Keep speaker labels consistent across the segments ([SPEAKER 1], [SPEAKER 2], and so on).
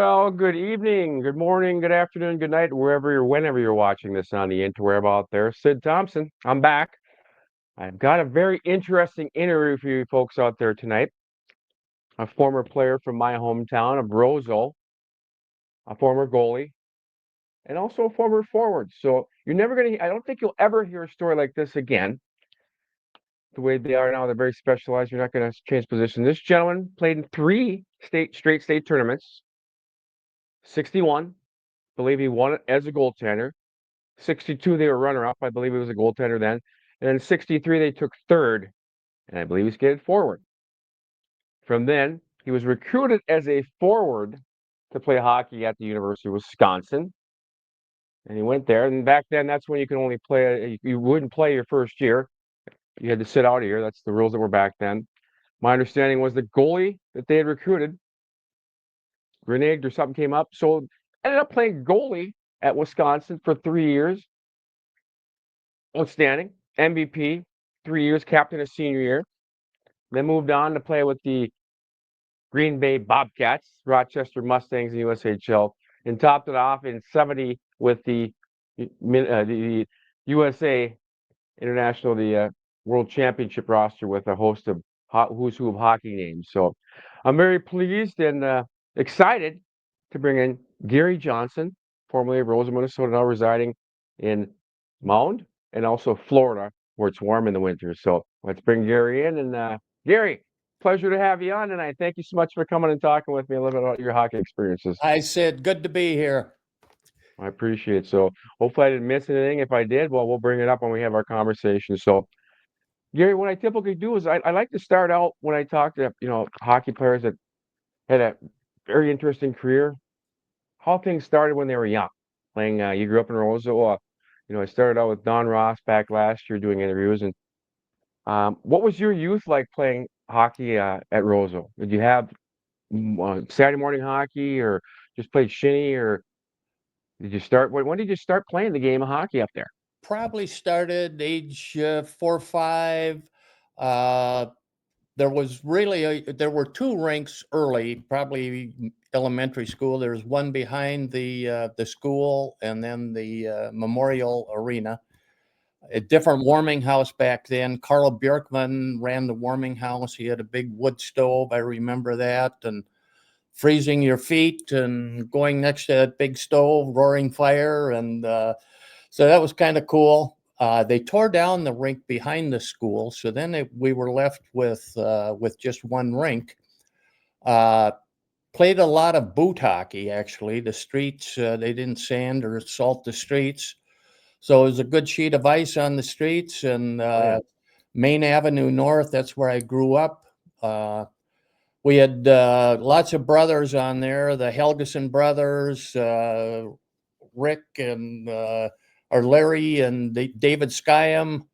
[SPEAKER 1] Well, good evening, good morning, good afternoon, good night, whenever you're watching this on the interweb out there. Sid Thompson, I'm back. I've got a very interesting interview for you folks out there tonight. A former player from my hometown of Roseau, a former goalie, and also a former forward. So I don't think you'll ever hear a story like this again. The way they are now, they're very specialized. You're not going to change position. This gentleman played in three straight state tournaments. 61, believe he won it as a goaltender. 62, they were runner-up. I believe he was a goaltender then. And then 63, they took third, and I believe he skated forward. From then, he was recruited as a forward to play hockey at the University of Wisconsin. And he went there. And back then, that's when you could only play, you wouldn't play your first year. You had to sit out a year. That's the rules that were back then. My understanding was the goalie that they had recruited, reneged or something came up. So ended up playing goalie at Wisconsin for 3 years. Outstanding. MVP, 3 years, captain his senior year. Then moved on to play with the Green Bay Bobcats, Rochester Mustangs in USHL, and topped it off in 70 with the USA International, the World Championship roster with a host of who's who of hockey names. So I'm very pleased and excited to bring in Gary Johnson, formerly of Roseau, Minnesota, now residing in Mound and also Florida, where it's warm in the winter. So let's bring Gary in. And Gary, pleasure to have you on tonight. Thank you so much for coming and talking with me a little bit about your hockey experiences.
[SPEAKER 2] I said, good to be here.
[SPEAKER 1] I appreciate it. So hopefully I didn't miss anything. If I did, well, we'll bring it up when we have our conversation. So Gary, what I typically do is I like to start out when I talk to, hockey players that had a very interesting career, how things started when they were young. Playing, you grew up in Roseau. I started out with Don Ross back last year doing interviews. And what was your youth like playing hockey at Roseau? Did you have Saturday morning hockey or just played shinny, or did you start? When did you start playing the game of hockey up there?
[SPEAKER 2] Probably started age 4 or 5. There were two rinks early, probably elementary school. There was one behind the school, and then the Memorial Arena. A different warming house back then. Carl Bjorkman ran the warming house. He had a big wood stove. I remember that. And freezing your feet and going next to that big stove, roaring fire. And so that was kind of cool. They tore down the rink behind the school. So then we were left with just one rink. Played a lot of boot hockey, actually. The streets, they didn't sand or salt the streets. So it was a good sheet of ice on the streets, and Main Avenue North, that's where I grew up. We had lots of brothers on there, the Helgeson brothers, Rick and or Larry and David Skyam,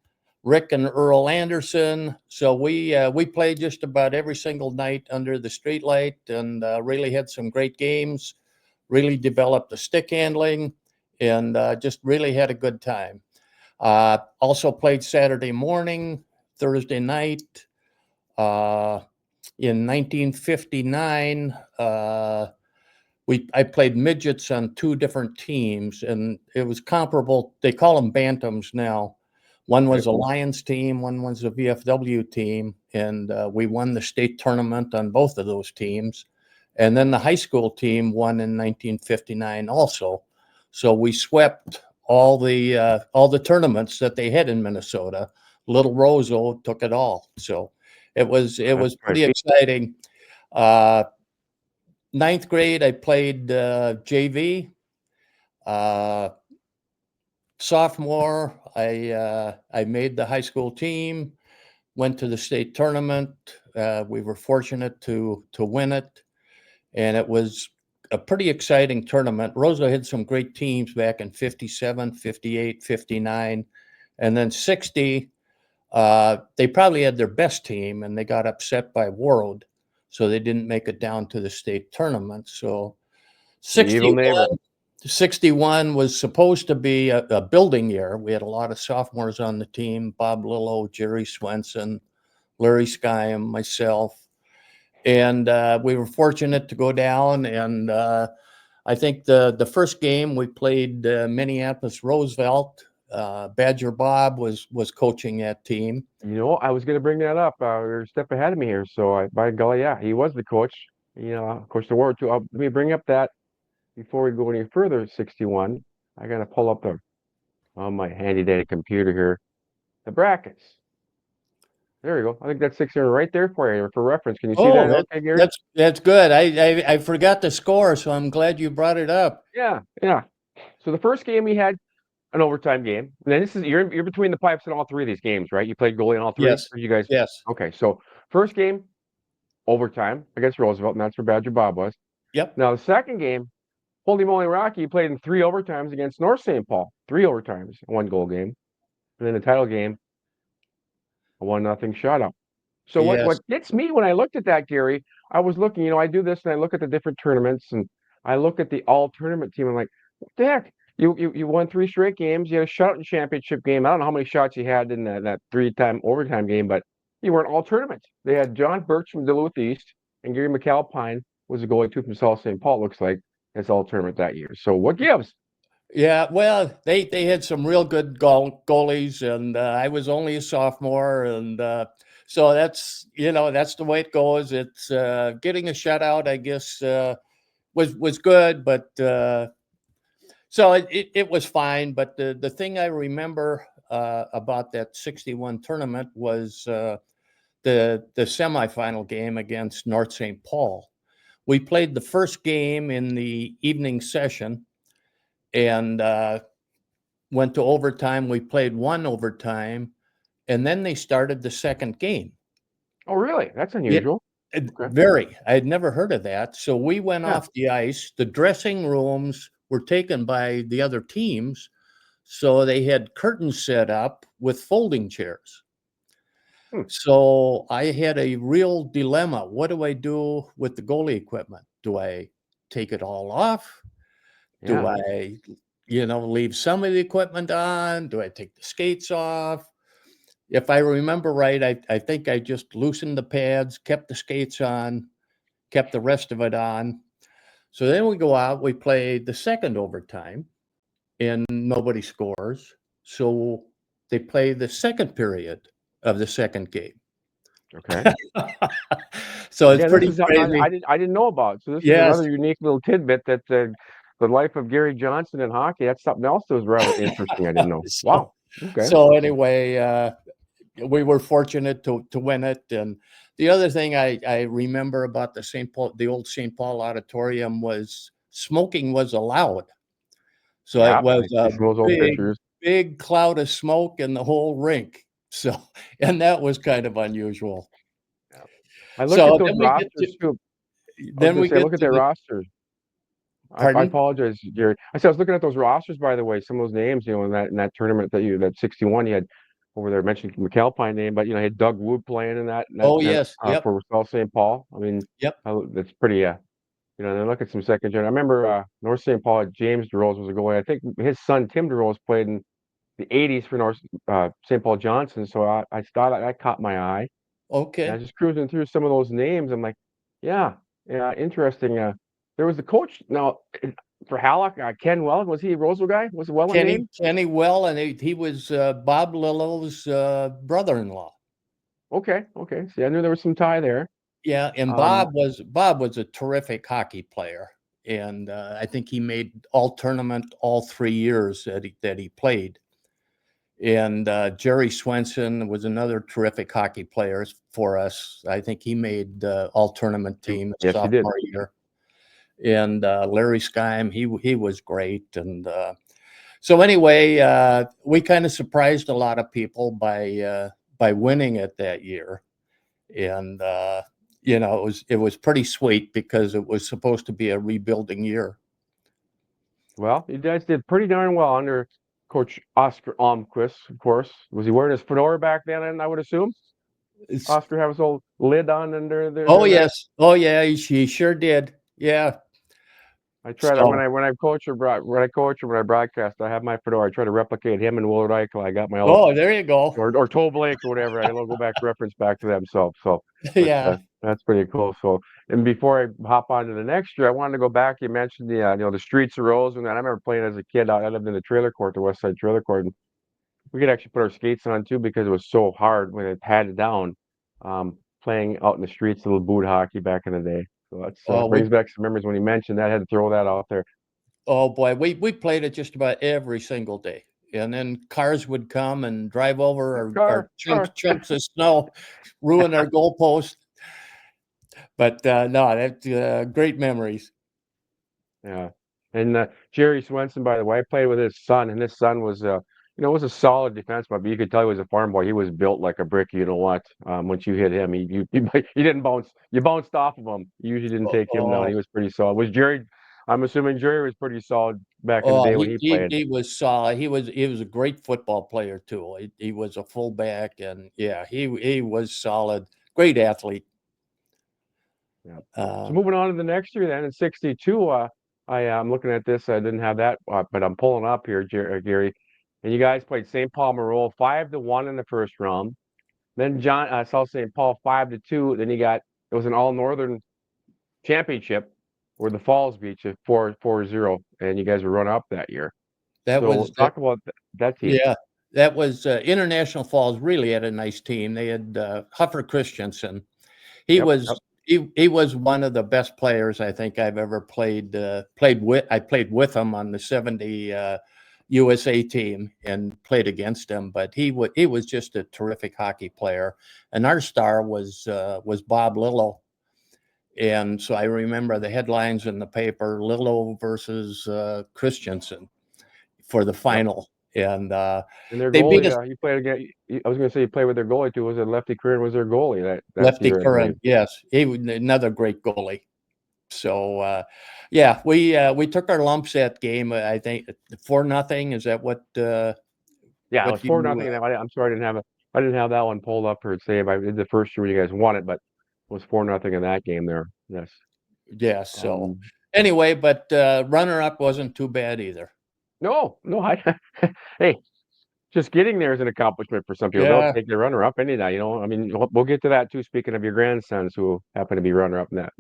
[SPEAKER 2] Rick and Earl Anderson. So we played just about every single night under the streetlight, and really had some great games, really developed the stick handling, and just really had a good time. Also played Saturday morning, Thursday night. In 1959, I played midgets on two different teams, and it was comparable. They call them bantams now. One was a Lions team, one was a VFW team, and we won the state tournament on both of those teams. And then the high school team won in 1959 also. So we swept all the tournaments that they had in Minnesota. Little Roseau took it all. So it was pretty exciting. Ninth grade, I played JV. Sophomore, I made the high school team. Went to the state tournament. We were fortunate to win it, and it was a pretty exciting tournament. Roseau had some great teams back in 57, 58, 59, and then 60. They probably had their best team, and they got upset by Warroad, so they didn't make it down to the state tournament. So 61 was supposed to be a building year. We had a lot of sophomores on the team: Bob Lillo, Jerry Swenson, Larry Skyam, myself. And we were fortunate to go down, and I think the first game we played Minneapolis Roosevelt. Badger Bob was coaching that team.
[SPEAKER 1] I was going to bring that up. You're a step ahead of me here. So, by golly, yeah, he was the coach. Of course, the war too. Let me bring up that before we go any further. 61. I got to pull up on my handy dandy computer here the brackets. There you go. I think that's 600 right there for you for reference. Can you see that? Okay, Gary.
[SPEAKER 2] That's good. I forgot the score, so I'm glad you brought it up.
[SPEAKER 1] Yeah. So the first game we had an overtime game. And then you're between the pipes in all three of these games, right? You played goalie in all three?
[SPEAKER 2] Yes.
[SPEAKER 1] Or you guys?
[SPEAKER 2] Yes.
[SPEAKER 1] Okay, so first game, overtime against Roosevelt, and that's where Badger Bob was.
[SPEAKER 2] Yep.
[SPEAKER 1] Now the second game, holy moly Rocky, you played in 3 overtimes against North St. Paul. 3 overtimes, 1 goal game. And then the title game, a 1-0 shutout. So what gets me when I looked at that, Gary, I was looking, I do this and I look at the different tournaments and I look at the all tournament team. I'm like, what the heck? You won 3 straight games. You had a shutout and championship game. I don't know how many shots you had in that 3-time overtime game, but you were in all tournaments. They had John Birch from Duluth East and Gary McAlpine was a goalie too from South St. Paul. Looks like it's all tournament that year. So what gives?
[SPEAKER 2] Yeah, well, they had some real good goalies, and I was only a sophomore, and so that's that's the way it goes. It's getting a shutout, I guess, was good, but so it was fine. But the thing I remember about that 61 tournament was the semifinal game against North St. Paul. We played the first game in the evening session and went to overtime. We played 1 overtime, and then they started the second game.
[SPEAKER 1] Oh, really? That's unusual.
[SPEAKER 2] Okay. Very. I had never heard of that. So we went off the ice. The dressing rooms were taken by the other teams, so they had curtains set up with folding chairs. So I had a real dilemma. What do I do with the goalie equipment? Do I take it all off? Do I, leave some of the equipment on? Do I take the skates off? If I remember right, I think I just loosened the pads, kept the skates on, kept the rest of it on. So then we go out, we play the second overtime, and nobody scores. So they play the second period of the second game.
[SPEAKER 1] Okay.
[SPEAKER 2] So it's pretty crazy.
[SPEAKER 1] I didn't know about. So this is another unique little tidbit that the life of Gary Johnson in hockey. That's something else that was rather interesting. I didn't know. Wow. Okay.
[SPEAKER 2] So anyway, we were fortunate to win it. And the other thing I remember about the old St. Paul auditorium was smoking was allowed. So it was a big cloud of smoke in the whole rink. So, and that was kind of unusual.
[SPEAKER 1] I look at those rosters too. Then we look at their rosters. I apologize, Gary. I was looking at those rosters, by the way, some of those names, in that tournament that 61 you had over there, mentioned McAlpine name, but you had Doug Wood playing in that. For South St. Paul. I mean, that's pretty. Then look at some second gen. I remember North St. Paul. James DeRose was a goalie. I think his son Tim DeRose played in the 80s for North St. Paul Johnson. So I thought that caught my eye.
[SPEAKER 2] Okay.
[SPEAKER 1] And I was just cruising through some of those names. I'm like, yeah, interesting. There was the coach now for Hallock, Ken Welland. Was he a Roseau guy? Was it Welland name?
[SPEAKER 2] Kenny Welland. He was Bob Lillo's brother-in-law.
[SPEAKER 1] Okay. See, I knew there was some tie there.
[SPEAKER 2] Yeah, and Bob was a terrific hockey player, and I think he made all tournament all 3 years that he played. And Jerry Swenson was another terrific hockey player for us. I think he made all tournament team sophomore year. And Larry Skyme, he was great. And so anyway, we kind of surprised a lot of people by winning it that year. And it was pretty sweet because it was supposed to be a rebuilding year. Well,
[SPEAKER 1] you guys did pretty darn well under Coach Oscar Almquist, of course. Was he wearing his fedora back then, I would assume? Oscar had his old lid on under there.
[SPEAKER 2] Oh, yes. Oh, yeah, he sure did. Yeah.
[SPEAKER 1] I try to when I coach or when I broadcast, I have my fedora. I try to replicate him and Willard Eichel. I got my old
[SPEAKER 2] there you go.
[SPEAKER 1] Or Toe Blake or whatever. I go back reference back to them. So
[SPEAKER 2] yeah.
[SPEAKER 1] That's pretty cool. So, and before I hop on to the next year, I wanted to go back. You mentioned the streets of Roseau, and I remember playing as a kid. I lived in the trailer court, the West Side trailer court, and we could actually put our skates on too because it was so hard when it had it down. Playing out in the streets, little boot hockey back in the day. So that's
[SPEAKER 2] Oh,
[SPEAKER 1] brings back some memories when you mentioned that. I had to throw that out there.
[SPEAKER 2] oh boy, we played it just about every single day. And then cars would come and drive over our chunks of snow, ruin our goalpost. But no, that's great memories.
[SPEAKER 1] Yeah. And Jerry Swenson, by the way, I played with his son, and his son was a solid defenseman, but you could tell he was a farm boy. He was built like a brick. You know what? Once you hit him, he didn't bounce. You bounced off of him. You usually didn't take him down.
[SPEAKER 2] Oh,
[SPEAKER 1] He was pretty solid. Was Jerry? I'm assuming Jerry was pretty solid back in the
[SPEAKER 2] oh,
[SPEAKER 1] day when he played.
[SPEAKER 2] he was solid. He was a great football player too. He was a fullback, and yeah, he was solid. Great athlete.
[SPEAKER 1] Yeah. So
[SPEAKER 2] Uh,
[SPEAKER 1] moving on to the next year, then in '62, I'm looking at this. I didn't have that, but I'm pulling up here, Gary. And you guys played St. Paul Marol 5-1 in the first round. Then South St. Paul 5-2. Then it was an all Northern championship where the Falls beat you 4-0, and you guys were run up that year.
[SPEAKER 2] that
[SPEAKER 1] So
[SPEAKER 2] was
[SPEAKER 1] talk about that team.
[SPEAKER 2] Yeah, that was International Falls. Really had a nice team. They had Huffer Christensen. He
[SPEAKER 1] Yep,
[SPEAKER 2] was
[SPEAKER 1] yep.
[SPEAKER 2] he was one of the best players I think I've ever played with. I played with him on the '70 USA team and played against him. But he was just a terrific hockey player. And our star was Bob Lillo. And so I remember the headlines in the paper: Lillo versus Christensen for the
[SPEAKER 1] Yep.
[SPEAKER 2] final. And
[SPEAKER 1] And their
[SPEAKER 2] they beat us.
[SPEAKER 1] goalie, you played again. I was going to say you played with their goalie too. Was it Lefty Curran was their goalie that
[SPEAKER 2] Lefty
[SPEAKER 1] year, I believe.
[SPEAKER 2] Curran, yes, he was another great goalie. So yeah, we took our lumps that game. I think 4-0. Is that
[SPEAKER 1] Yeah, it was
[SPEAKER 2] what
[SPEAKER 1] 4-0.
[SPEAKER 2] you?
[SPEAKER 1] I'm sorry I didn't have that one pulled up for say I did the first year when you guys won it, but it was 4-0 in that game there. Yes.
[SPEAKER 2] Yeah. So
[SPEAKER 1] Um,
[SPEAKER 2] anyway, but runner up wasn't too bad either.
[SPEAKER 1] no, no, hey, just getting there is an accomplishment for some people. They'll
[SPEAKER 2] Yeah.
[SPEAKER 1] take the runner up any day, you know. I mean, we'll get to that too. Speaking of your grandsons who happened to be runner up in that,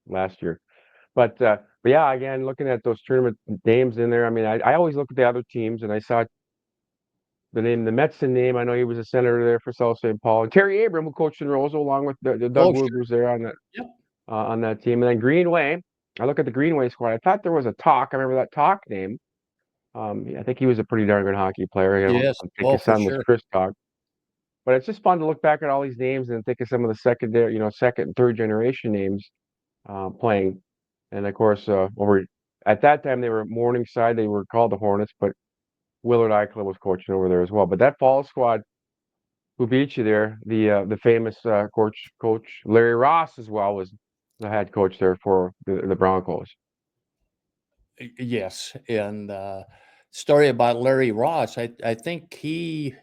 [SPEAKER 1] last year. But yeah, again, looking at those tournament names in there, I mean, I always look at the other teams and I saw the Metson name. I know he was a senator there for South St. Paul. And Terry Abram, who coached in Roseau, along with the Doug
[SPEAKER 2] Oh, sure.
[SPEAKER 1] Woogers there
[SPEAKER 2] Yep.
[SPEAKER 1] on that team. And then Greenway. I look at the Greenway squad. I thought there was a Talk. I remember that Talk name. I think he was a pretty darn good hockey player.
[SPEAKER 2] Yes.
[SPEAKER 1] I think
[SPEAKER 2] Oh,
[SPEAKER 1] his
[SPEAKER 2] for
[SPEAKER 1] son was
[SPEAKER 2] sure.
[SPEAKER 1] Chris Talk. But it's just fun to look back at all these names and think of some of the second and third generation names playing. And of course, over at that time they were Morningside. They were called the Hornets, but Willard Eichler was coaching over there as well. But that fall squad who beat you there, the famous coach Larry Ross as well was the head coach there for the Broncos.
[SPEAKER 2] Yes. And story about Larry Ross. I think he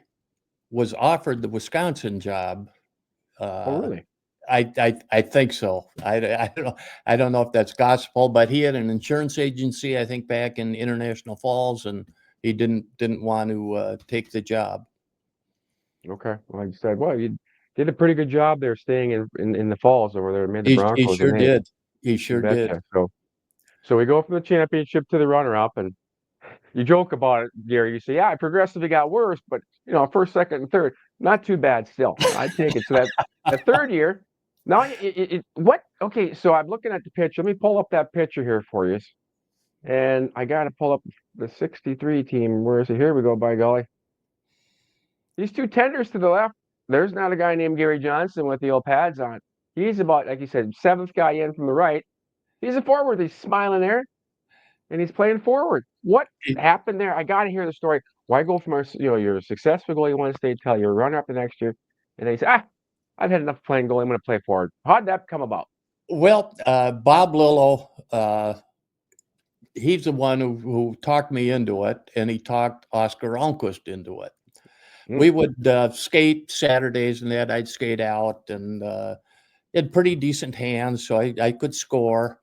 [SPEAKER 2] was offered the Wisconsin job.
[SPEAKER 1] Oh,
[SPEAKER 2] Uh,
[SPEAKER 1] really?
[SPEAKER 2] I think so. I don't know if that's gospel, but he had an insurance agency, I think, back in International Falls, and he didn't want to take the job.
[SPEAKER 1] Okay. Well, like you said, well, you did a pretty good job there staying in the falls over there, made the
[SPEAKER 2] He
[SPEAKER 1] Broncos a
[SPEAKER 2] sure
[SPEAKER 1] name.
[SPEAKER 2] did. He
[SPEAKER 1] You
[SPEAKER 2] sure did.
[SPEAKER 1] betcha. So we go from the championship to the runner-up, and you joke about it, Gary. You say, "Yeah, it progressively got worse, but first, second, and third, not too bad still." I'd take it. So that third year, now what? Okay, so I'm looking at the picture. Let me pull up that picture here for you, and I got to pull up the '63 team. Where is it? Here we go. By golly, these two tenders to the left. There's not a guy named Gary Johnson with the old pads on. He's about, like you said, seventh guy in from the right. He's a forward. He's smiling there and he's playing forward. What happened there? I got to hear the story. Why go from you're a successful goalie one state till you're a runner up the next year, and they say, I've had enough playing goalie. I'm going to play forward. How'd that come about?
[SPEAKER 2] Well, Bob Lillo, he's the one who talked me into it, and he talked Oscar Almquist into it.
[SPEAKER 1] Hmm.
[SPEAKER 2] We would skate Saturdays, and that I'd skate out, and had pretty decent hands, so I could score.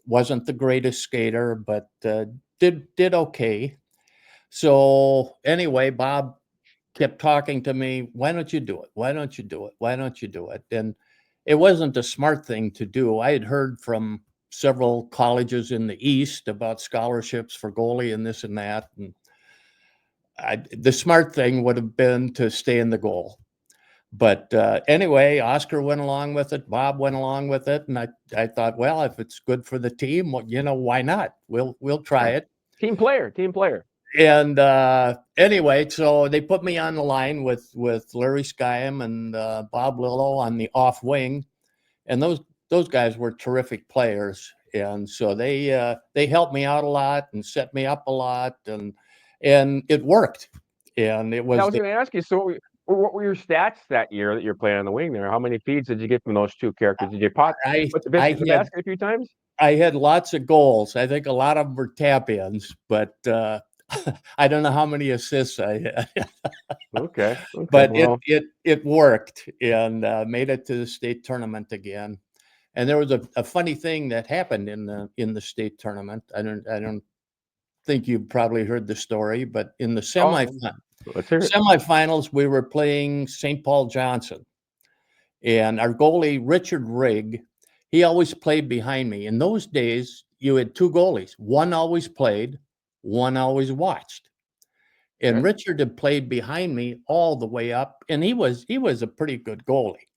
[SPEAKER 2] Wasn't the greatest skater, but did okay. So anyway, Bob kept talking to me. Why don't you do it? Why don't you do it? Why don't you do it? And it wasn't a smart thing to do. I had heard from several colleges in the East about scholarships for goalie and this and that. And the smart thing would have been to stay in the goal. But anyway, Oscar went along with it. Bob went along with it, and I thought, well, if it's good for the team, well, why not? We'll try it.
[SPEAKER 1] Team player.
[SPEAKER 2] And anyway, so they put me on the line with Larry Skyam and Bob Lillo on the off wing, and those guys were terrific players. And so they helped me out a lot and set me up a lot, and it worked. And it was.
[SPEAKER 1] I was going to ask you. So, what were your stats that year that you're playing on the wing there? How many feeds did you get from those two characters? Did you put the basket a few times?
[SPEAKER 2] I had lots of goals. I think a lot of them were tap-ins, but I don't know how many assists I had.
[SPEAKER 1] Okay.
[SPEAKER 2] But well, it worked, and made it to the state tournament again. And there was a funny thing that happened in the state tournament. I don't think you've probably heard the story, but in the semifinals, we were playing St. Paul Johnson, and our goalie Richard Rigg, he always played behind me. In those days, you had two goalies. One always played, one always watched. And Richard had played behind me all the way up, and he was a pretty good goalie.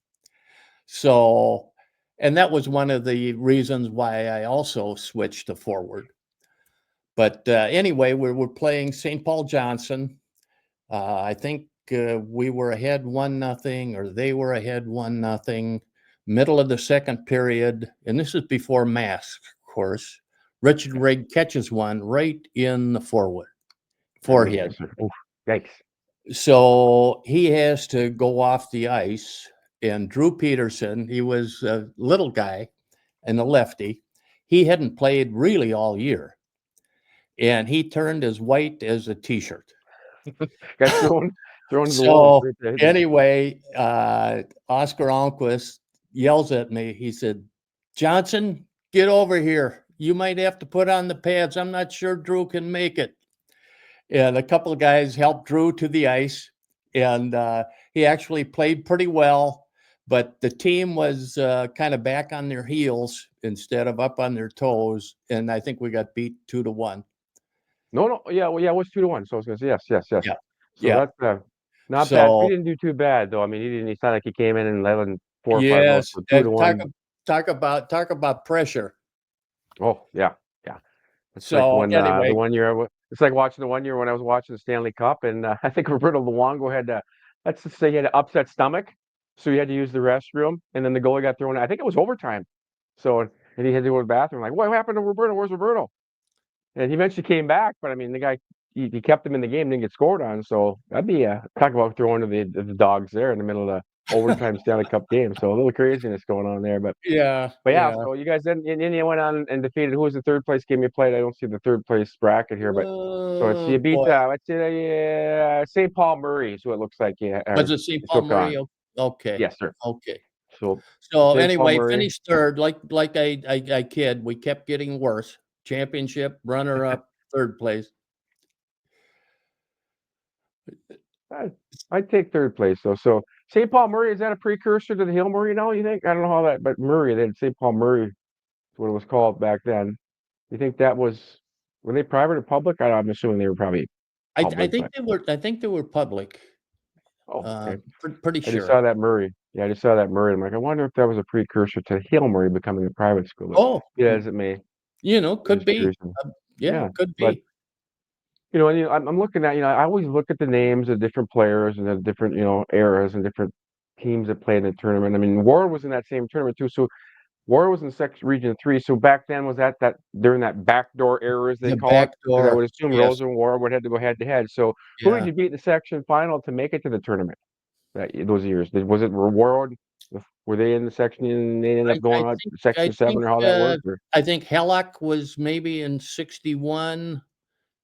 [SPEAKER 2] So, and that was one of the reasons why I also switched to forward. But anyway, we were playing St. Paul Johnson. I think we were ahead 1-0, or they were ahead 1-0. Middle of the second period, and this is before masks, of course. Richard Rigg catches one right in the forehead.
[SPEAKER 1] Yikes.
[SPEAKER 2] So he has to go off the ice, and Drew Peterson, he was a little guy and a lefty. He hadn't played really all year, and he turned as white as a T-shirt.
[SPEAKER 1] Got thrown to the
[SPEAKER 2] wall. So anyway, Oscar Almquist yells at me. He said, "Johnson, get over here. You might have to put on the pads. I'm not sure Drew can make it." And a couple of guys helped Drew to the ice, and he actually played pretty well. But the team was kind of back on their heels instead of up on their toes, and I think we got beat 2-1.
[SPEAKER 1] No, yeah, well, yeah, it was 2-1. So I was going to say yes.
[SPEAKER 2] Yeah.
[SPEAKER 1] So that's not bad. He didn't do too bad, though. I mean, he didn't. It's not like he came in and 4 or 5 goals, so 2-1.
[SPEAKER 2] Talk about pressure.
[SPEAKER 1] Oh yeah. It's
[SPEAKER 2] so
[SPEAKER 1] like when
[SPEAKER 2] anyway,
[SPEAKER 1] the 1 year. It's like watching the 1 year when I was watching the Stanley Cup, and I think Roberto Luongo had let's just say he had an upset stomach, so he had to use the restroom, and then the goalie got thrown. I think it was overtime. So and he had to go to the bathroom. Like, what happened to Roberto? Where's Roberto? And he eventually came back, but I mean, the guy he kept him in the game, didn't get scored on. So that'd be talk about throwing to the dogs there in the middle of the overtime Stanley Cup game. So a little craziness going on there, but
[SPEAKER 2] yeah.
[SPEAKER 1] So you guys then India went on and defeated. Who was the third place game you played? I don't see the third place bracket here, but so it's you beat St. Paul Murray is who it looks like. Yeah,
[SPEAKER 2] was it St. Paul Murray? Okay.
[SPEAKER 1] Yes, sir.
[SPEAKER 2] Okay.
[SPEAKER 1] So
[SPEAKER 2] anyway, finished third. Like I kid. We kept getting worse. Championship, runner up, third place.
[SPEAKER 1] I'd take third place though. So St. Paul Murray, is that a precursor to the Hill Murray now? You think? I don't know how that, but Murray, they had St. Paul Murray, is what it was called back then. You think that were they private or public? I'm assuming they were probably.
[SPEAKER 2] I think they were public.
[SPEAKER 1] Oh, okay.
[SPEAKER 2] Pretty sure.
[SPEAKER 1] I just saw that Murray. Yeah, I just saw that Murray. I'm like, I wonder if that was a precursor to Hill Murray becoming a private school.
[SPEAKER 2] Oh,
[SPEAKER 1] yeah, as it may.
[SPEAKER 2] Could be. Could be.
[SPEAKER 1] But, and I'm looking at, I always look at the names of different players and the different, eras and different teams that played in the tournament. I mean, Ward was in that same tournament too. So Ward was in Region 3. So back then, was that during that backdoor era, as they call it? Because I would assume Roseau and Ward would have to go head to head. So who did you beat in the section final to make it to the tournament those years? Was it Ward? Were they in the section and they ended up going out section 7 or how that worked? Or?
[SPEAKER 2] I think Hellock was maybe in 61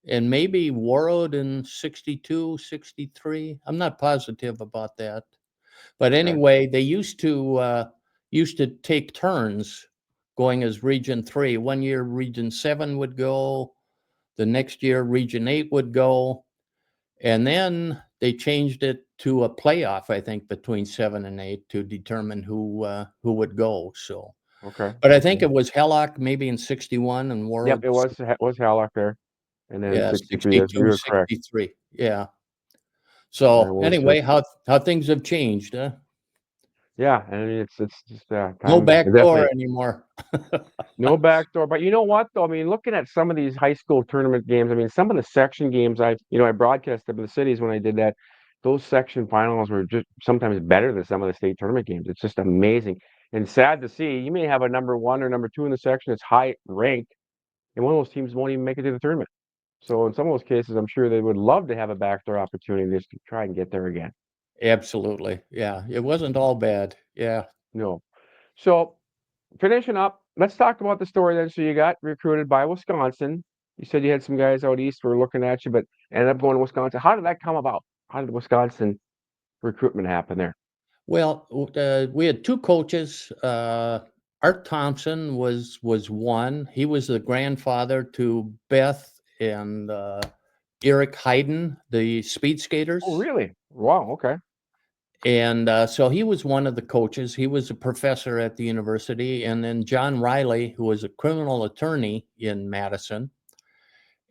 [SPEAKER 2] and maybe Warroad in 62, 63. I'm not positive about that. But anyway, they used to take turns going as Region 3. 1 year Region 7 would go. The next year Region 8 would go. And then they changed it to a playoff, I think, between 7 and 8 to determine who would go. So,
[SPEAKER 1] Okay.
[SPEAKER 2] but I think
[SPEAKER 1] Okay.
[SPEAKER 2] it was Hellock maybe in 61 and
[SPEAKER 1] Yep, it
[SPEAKER 2] Warwick,
[SPEAKER 1] was Hallock there, and then
[SPEAKER 2] yeah,
[SPEAKER 1] 63. Yes, you
[SPEAKER 2] 62,
[SPEAKER 1] were correct.
[SPEAKER 2] 63. Yeah.
[SPEAKER 1] And then
[SPEAKER 2] So
[SPEAKER 1] what was
[SPEAKER 2] anyway, how things have changed, huh?
[SPEAKER 1] yeah, and I mean, it's just
[SPEAKER 2] No
[SPEAKER 1] time
[SPEAKER 2] back door
[SPEAKER 1] definitely
[SPEAKER 2] anymore.
[SPEAKER 1] no backdoor. But you know what though? I mean, looking at some of these high school tournament games, I mean, some of the section games I broadcast up in the cities when I did that. Those section finals were just sometimes better than some of the state tournament games. It's just amazing and sad to see. You may have a number one or number two in the section that's high ranked, and one of those teams won't even make it to the tournament. So in some of those cases, I'm sure they would love to have a backdoor opportunity just to try and get there again.
[SPEAKER 2] Absolutely. Yeah. It wasn't all bad. Yeah.
[SPEAKER 1] No. So finishing up, let's talk about the story then. So you got recruited by Wisconsin. You said you had some guys out east who were looking at you, but ended up going to Wisconsin. How did that come about? How did Wisconsin recruitment happen there?
[SPEAKER 2] Well, we had two coaches. Art Thompson was one. He was the grandfather to Beth and Eric Hayden, the speed
[SPEAKER 1] Oh,
[SPEAKER 2] skaters.
[SPEAKER 1] really? Wow. Okay.
[SPEAKER 2] And so he was one of the coaches. He was a professor at the university. And then John Riley, who was a criminal attorney in Madison.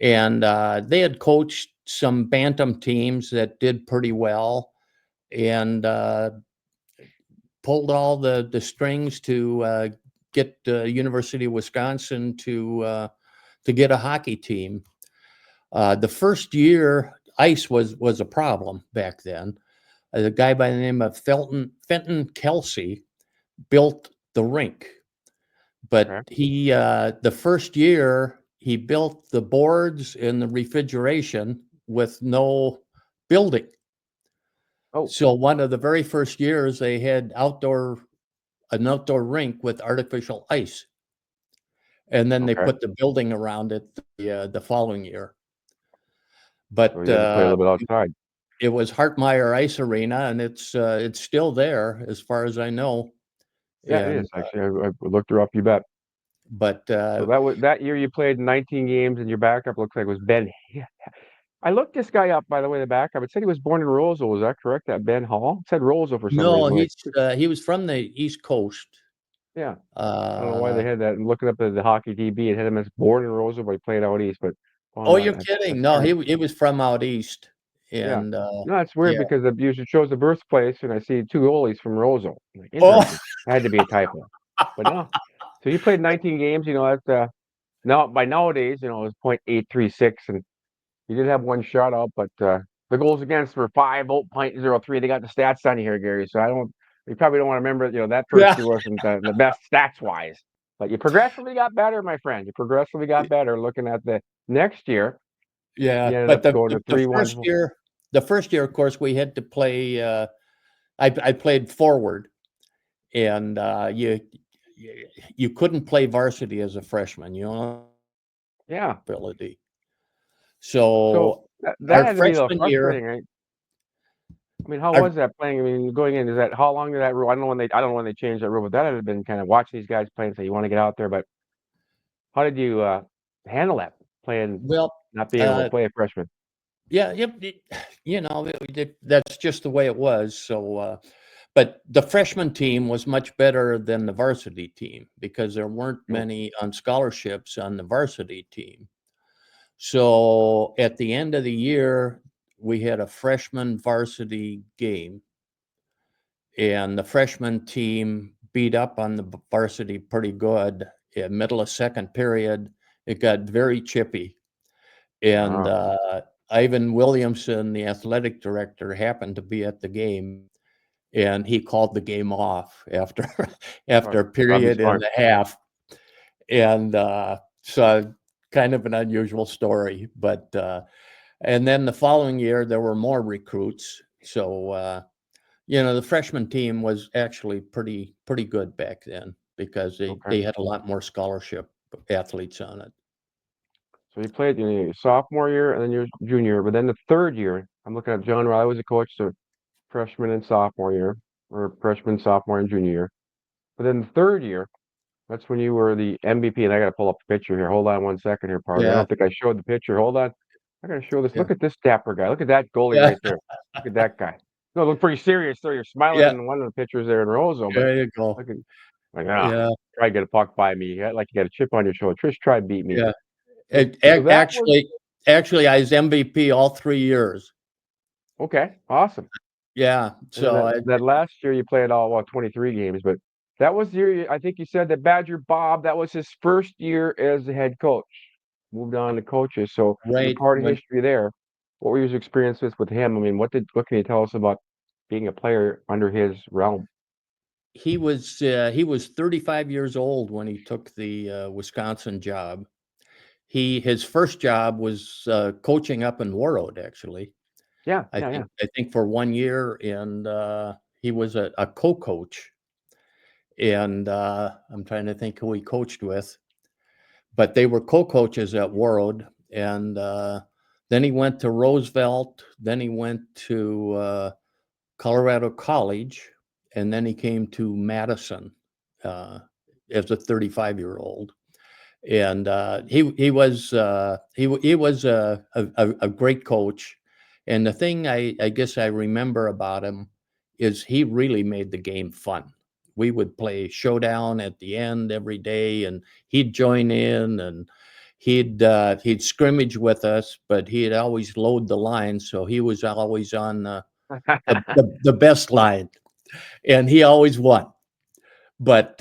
[SPEAKER 2] And they had coached some bantam teams that did pretty well and pulled all the strings to get the University of Wisconsin to get a hockey team. The first year, ice was a problem back then. A guy by the name of Fenton Kelsey built the rink, but
[SPEAKER 1] Okay.
[SPEAKER 2] he the first year he built the boards and the refrigeration with no building.
[SPEAKER 1] Oh,
[SPEAKER 2] So one of the very first years they had an outdoor rink with artificial ice, and then they
[SPEAKER 1] okay.
[SPEAKER 2] put the building around it the following year.
[SPEAKER 1] So
[SPEAKER 2] But
[SPEAKER 1] you had to play a little bit outside.
[SPEAKER 2] it was Hartmeyer Ice Arena, and it's still there as far as I know.
[SPEAKER 1] Yeah, it
[SPEAKER 2] And
[SPEAKER 1] is actually. I looked her up. You bet.
[SPEAKER 2] but
[SPEAKER 1] So that year you played 19 games, and your backup looks like was Ben. Yeah. I looked this guy up, by the way, the backup. It said he was born in Roseau. Is that correct? That Ben Hall? It said Roseau for some
[SPEAKER 2] no,
[SPEAKER 1] reason.
[SPEAKER 2] he was from the East Coast.
[SPEAKER 1] Yeah. I don't know why they
[SPEAKER 2] Uh,
[SPEAKER 1] had that. And looking up at the hockey DB, it had him as born in Roseau, but he played out east. But found
[SPEAKER 2] oh,
[SPEAKER 1] out
[SPEAKER 2] you're kidding?
[SPEAKER 1] that's
[SPEAKER 2] No,
[SPEAKER 1] strange.
[SPEAKER 2] he was from out east,
[SPEAKER 1] Yeah.
[SPEAKER 2] and
[SPEAKER 1] No, it's weird
[SPEAKER 2] yeah.
[SPEAKER 1] because it usually shows the birthplace, and I see two goalies from Roseau. I'm like,
[SPEAKER 2] Oh,
[SPEAKER 1] interesting. Had to be a typo. But no. So you played 19 games. That's now by nowadays, it was .836, and you did have one shutout, but the goals against were 5.03. They got the stats on you here, Gary. So you probably don't want to remember, that first
[SPEAKER 2] yeah,
[SPEAKER 1] year wasn't the best stats wise, but you progressively got better, my friend. You progressively got better. Looking at the next year,
[SPEAKER 2] yeah.
[SPEAKER 1] you ended
[SPEAKER 2] But
[SPEAKER 1] up going to 3-1.
[SPEAKER 2] the first year, of course, we had to play. I played forward, and you couldn't play varsity as a freshman. You know,
[SPEAKER 1] Yeah.
[SPEAKER 2] ability.
[SPEAKER 1] So
[SPEAKER 2] So
[SPEAKER 1] that
[SPEAKER 2] our
[SPEAKER 1] had to be a little
[SPEAKER 2] freshman year,
[SPEAKER 1] frustrating, right? I mean, how
[SPEAKER 2] our
[SPEAKER 1] was that playing? I mean, going in, is that how long did that rule? I don't know when they changed that rule, but that had been kind of watching these guys play and say you want to get out there, but how did you handle that playing,
[SPEAKER 2] well,
[SPEAKER 1] not being able to
[SPEAKER 2] uh,
[SPEAKER 1] play a freshman?
[SPEAKER 2] yeah, that's just the way it was. So, but the freshman team was much better than the varsity team because there weren't
[SPEAKER 1] Mm,
[SPEAKER 2] many on scholarships on the varsity team. So at the end of the year, we had a freshman varsity game, and the freshman team beat up on the varsity pretty good. In middle of second period, it got very chippy, and
[SPEAKER 1] wow.
[SPEAKER 2] Ivan Williamson, the athletic director, happened to be at the game, and he called the game off after
[SPEAKER 1] Right.
[SPEAKER 2] after a
[SPEAKER 1] Probably
[SPEAKER 2] period and
[SPEAKER 1] smart.
[SPEAKER 2] a half. And so, kind of an unusual story, but and then the following year there were more recruits. So the freshman team was actually pretty good back then because
[SPEAKER 1] Okay.
[SPEAKER 2] they had a lot more scholarship athletes on it.
[SPEAKER 1] So you played your sophomore year and then your junior year, but then the third year, I'm looking at John Riley was a coach, so freshman and sophomore year, or freshman, sophomore, and junior year. But then the third year, that's when you were the MVP, and I got to pull up the picture here. Hold on one second here, partner. I
[SPEAKER 2] Yeah.
[SPEAKER 1] don't think I showed the picture. Hold on. I gotta show this.
[SPEAKER 2] Yeah.
[SPEAKER 1] Look at this dapper guy. Look at that goalie
[SPEAKER 2] Yeah.
[SPEAKER 1] right there. Look at that guy. No, look pretty serious. So you're smiling
[SPEAKER 2] Yeah.
[SPEAKER 1] in one of the pictures there in Roseau, but
[SPEAKER 2] There you go.
[SPEAKER 1] look at like
[SPEAKER 2] Yeah.
[SPEAKER 1] try to get a puck by me. Like you got a chip on your shoulder. Trish, try to beat me.
[SPEAKER 2] Yeah.
[SPEAKER 1] So, so that was
[SPEAKER 2] Actually, I was MVP all 3 years.
[SPEAKER 1] okay. Awesome.
[SPEAKER 2] Yeah.
[SPEAKER 1] And then
[SPEAKER 2] So
[SPEAKER 1] that last year you played all 23 games, but that was your. I think you said that Badger Bob. That was his first year as the head coach. Moved on to coaches, so you're
[SPEAKER 2] right
[SPEAKER 1] part of
[SPEAKER 2] when
[SPEAKER 1] history there. What were your experiences with him? I mean, what can you tell us about being a player under his realm?
[SPEAKER 2] he was 35 years old when he took the Wisconsin job. His first job was coaching up in Warroad, actually.
[SPEAKER 1] Yeah, yeah, yeah.
[SPEAKER 2] I think for 1 year, and he was a co-coach. And I'm trying to think who he coached with, but they were co-coaches at Warroad. And then he went to Roosevelt. Then he went to Colorado College, and then he came to Madison uh, as a 35-year-old. And he was a great coach. And the thing I guess I remember about him is he really made the game fun. We would play showdown at the end every day, and he'd join in, and he'd scrimmage with us, but he'd always load the line, so he was always on the best line, and he always won. But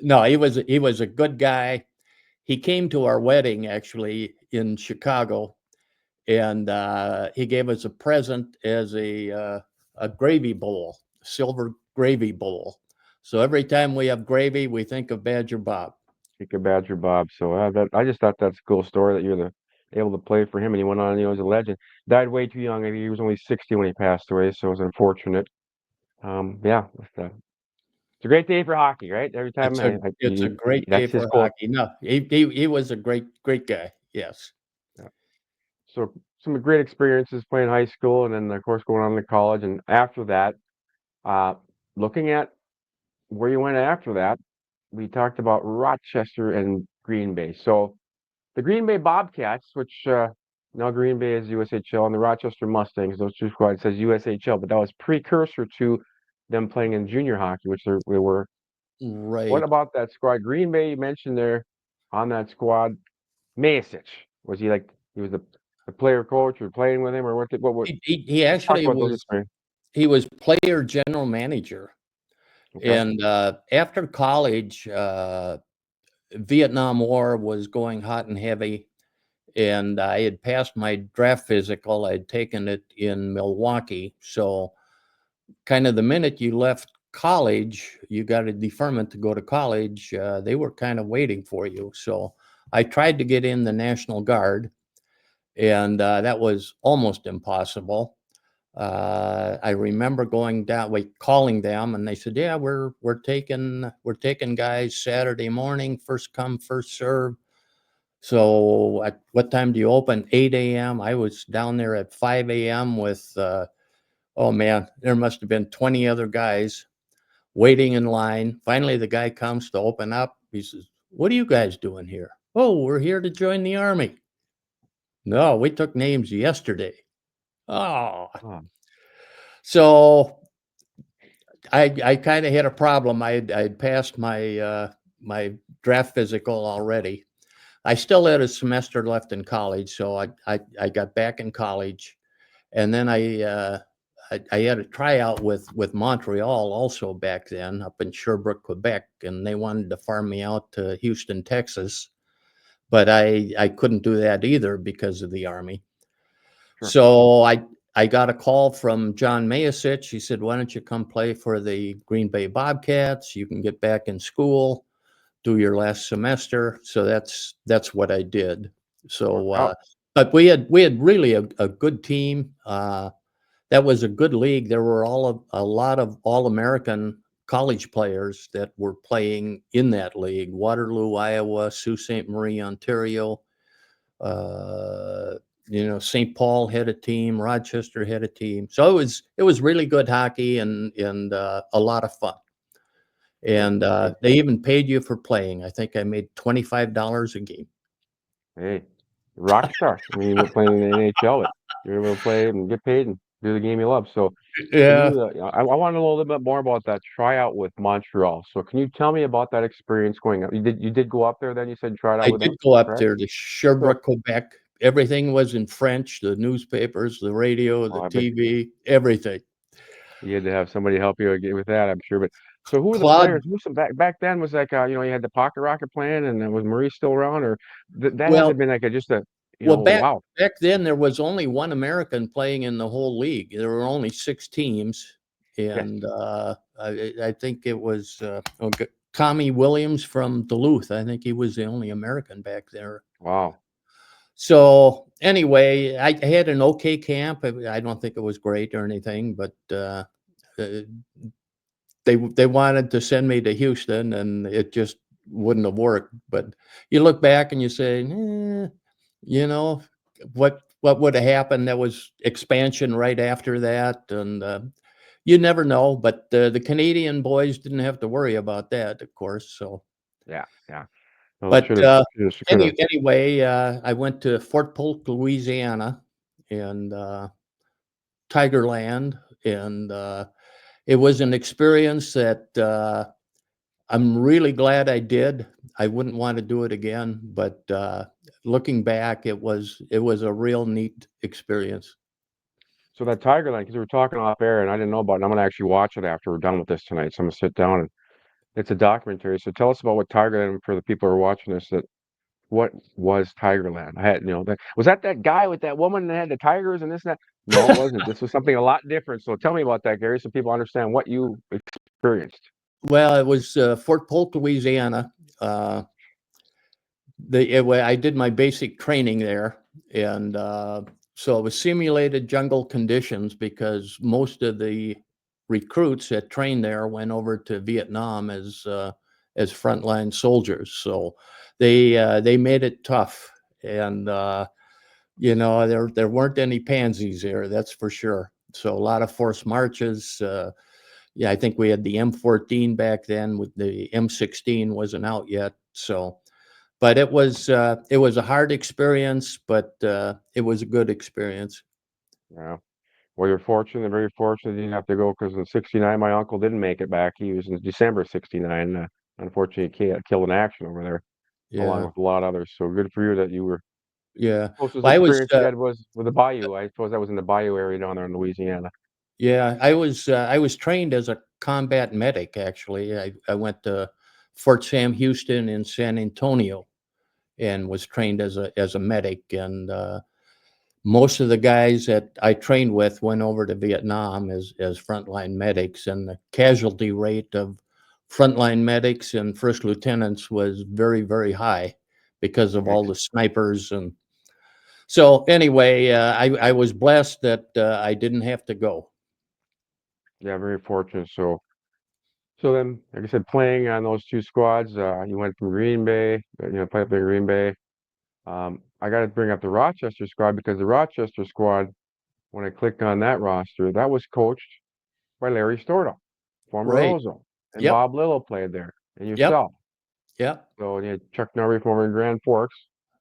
[SPEAKER 2] no, he was a good guy. He came to our wedding actually in Chicago, and he gave us a present as a gravy bowl, silver gravy bowl. So every time we have gravy, we think of Badger Bob.
[SPEAKER 1] Pick a Badger Bob. So I just thought that's a cool story that you're able to play for him, and he went on. As a legend. Died way too young. I think he was only 60 when he passed away, so it was unfortunate. Yeah, it's a great day for hockey, right? Every time
[SPEAKER 2] It's a great day
[SPEAKER 1] that's his
[SPEAKER 2] for
[SPEAKER 1] quote.
[SPEAKER 2] hockey. No, he was a great guy. Yes.
[SPEAKER 1] Yeah. So some great experiences playing high school, and then of course going on to college, and after that, uh, looking at where you went after that, we talked about Rochester and Green Bay. So the Green Bay Bobcats, which now Green Bay is USHL, and the Rochester Mustangs, those two squads says USHL, but that was precursor to them playing in junior hockey, which they were. What
[SPEAKER 2] Right.
[SPEAKER 1] about that squad? Green Bay, you mentioned there on that squad, Mayasich. Was he was the player coach or playing with him or what
[SPEAKER 2] He
[SPEAKER 1] talk
[SPEAKER 2] actually
[SPEAKER 1] about those experiences.
[SPEAKER 2] he was player general manager.
[SPEAKER 1] Okay.
[SPEAKER 2] And after college, Vietnam War was going hot and heavy, and I had passed my draft physical. I'd taken it in Milwaukee. So, kind of the minute you left college, you got a deferment to go to college. They were kind of waiting for you. So, I tried to get in the National Guard, and that was almost impossible. I remember going down, like calling them, and they said, "Yeah, we're taking guys Saturday morning, first come, first serve." So, at what time do you open? 8 a.m. I was down there at 5 a.m. with, oh man, there must have been 20 other guys waiting in line. Finally, the guy comes to open up. He says, "What are you guys doing here?" "Oh, we're here to join the army." "No, we took names yesterday." Oh,
[SPEAKER 1] Oh,
[SPEAKER 2] so I kind of had a problem. I'd passed my draft physical already. I still had a semester left in college, so I got back in college, and then I had a tryout with Montreal also back then up in Sherbrooke, Quebec, and they wanted to farm me out to Houston, Texas, but I couldn't do that either because of the Army.
[SPEAKER 1] sure.
[SPEAKER 2] So I got a call from John Mayasich. He said, "Why don't you come play for the Green Bay Bobcats? You can get back in school, do your last semester." So that's what I did.
[SPEAKER 1] Worked
[SPEAKER 2] So,
[SPEAKER 1] out.
[SPEAKER 2] but we had really a good team. That was a good league. There were a lot of All American college players that were playing in that league: Waterloo, Iowa; Sault Ste. Marie, Ontario. Uh, St. Paul had a team, Rochester had a team, so it was really good hockey and a lot of fun.
[SPEAKER 1] Good.
[SPEAKER 2] And they even paid you for playing. I think I made $25 a game.
[SPEAKER 1] Hey. rock star. I mean, you went playing in the NHL, but you're able to play and get paid and do the game you love. So, can
[SPEAKER 2] Yeah,
[SPEAKER 1] you? I want to know a little bit more about that tryout with Montreal. So, can you tell me about that experience going up? You did go up there, then you said you tried out
[SPEAKER 2] I
[SPEAKER 1] with
[SPEAKER 2] did
[SPEAKER 1] them,
[SPEAKER 2] go up
[SPEAKER 1] correct?
[SPEAKER 2] there to
[SPEAKER 1] So,
[SPEAKER 2] Sherbrooke, Quebec. Everything was in French, the newspapers, the radio, the
[SPEAKER 1] I bet
[SPEAKER 2] TV, everything.
[SPEAKER 1] you had to have somebody help you with that, I'm sure. But so, who were the
[SPEAKER 2] Claude,
[SPEAKER 1] players? Who some back then was like, you had the Pocket Rocket playing, and was Marie still around, or that had to
[SPEAKER 2] well,
[SPEAKER 1] have been like just a,
[SPEAKER 2] well,
[SPEAKER 1] wow,
[SPEAKER 2] back then there was only one American playing in the whole league. There were only 6 teams,
[SPEAKER 1] yes,
[SPEAKER 2] and, I think it was, Tommy Williams from Duluth. I think he was the only American back there.
[SPEAKER 1] wow.
[SPEAKER 2] So, anyway, I had an okay camp. I don't think it was great or anything, but, uh they wanted to send me to Houston, and it just wouldn't have worked. But you look back and you say, you know, what would have happened? There was expansion right after that, and you never know. But the Canadian boys didn't have to worry about that, of course. So,
[SPEAKER 1] Yeah, yeah. Well,
[SPEAKER 2] but
[SPEAKER 1] could have.
[SPEAKER 2] anyway, I went to Fort Polk, Louisiana, and Tigerland, and it was an experience that. I'm really glad I did. I wouldn't want to do it again, but looking back, it was a real neat experience.
[SPEAKER 1] So that Tigerland, because we were talking off air, and I didn't know about it. And I'm gonna actually watch it after we're done with this tonight. So I'm gonna sit down and it's a documentary. So tell us about what Tigerland for the people who are watching this. That what was Tigerland? I had, was that guy with that woman that had the tigers and this and that? No, it wasn't. This was something a lot different. So tell me about that, Gary, so people understand what you experienced.
[SPEAKER 2] Well, it was Fort Polk, Louisiana. Uh, I did my basic training there, and so it was simulated jungle conditions because most of the recruits that trained there went over to Vietnam as frontline soldiers. So they made it tough, and there weren't any pansies there, that's for sure. So a lot of forced marches. Yeah, I think we had the M14 back then. With the M16 wasn't out yet. So, but it was a hard experience, but it was a good experience.
[SPEAKER 1] Yeah. Well, you're fortunate, very fortunate you didn't have to go because in '69, my uncle didn't make it back. He was in December '69. Unfortunately, he killed in action over there, along
[SPEAKER 2] Yeah,
[SPEAKER 1] with a lot of others. So good for you that you were.
[SPEAKER 2] yeah.
[SPEAKER 1] Closest
[SPEAKER 2] Well, I was
[SPEAKER 1] experience you had was with the Bayou. I suppose that was in the Bayou area down there in Louisiana.
[SPEAKER 2] yeah, I was trained as a combat medic. Actually, I went to Fort Sam Houston in San Antonio and was trained as a medic. And most of the guys that I trained with went over to Vietnam as frontline medics, and the casualty rate of frontline medics and first lieutenants was very, very high because of
[SPEAKER 1] Right.
[SPEAKER 2] all the snipers. And so, anyway, I was blessed that I didn't have to go.
[SPEAKER 1] Yeah, very fortunate. So then, like I said, playing on those two squads, you went from Green Bay, played up in Green Bay. I got to bring up the Rochester squad because the Rochester squad, when I clicked on that roster, that was coached by Larry Stordahl, former
[SPEAKER 2] Right.
[SPEAKER 1] Roseau, and
[SPEAKER 2] Yep.
[SPEAKER 1] Bob Little played there, and
[SPEAKER 2] Yep.
[SPEAKER 1] yourself.
[SPEAKER 2] Yep.
[SPEAKER 1] So you had Chuck Norby from over in Grand Forks.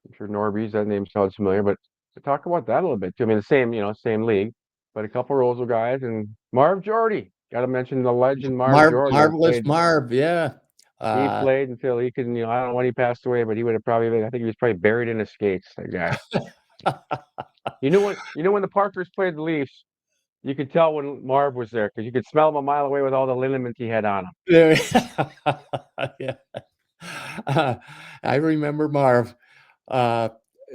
[SPEAKER 1] I'm sure Norby's that name sounds familiar, but to talk about that a little bit too. I mean, the same, same league, but a couple Roseau guys and Marv Jordy. Got to mention the legend Marv Jordy.
[SPEAKER 2] Marvelous Marv. Yeah.
[SPEAKER 1] He
[SPEAKER 2] Uh,
[SPEAKER 1] played until he could, I don't know when he passed away, but he would have probably been, I think he was probably buried in his skates, that guy. You know when the Parkers played the Leafs, you could tell when Marv was there because you could smell him a mile away with all the liniment he had on him.
[SPEAKER 2] there- yeah. Uh, I remember Marv. Uh,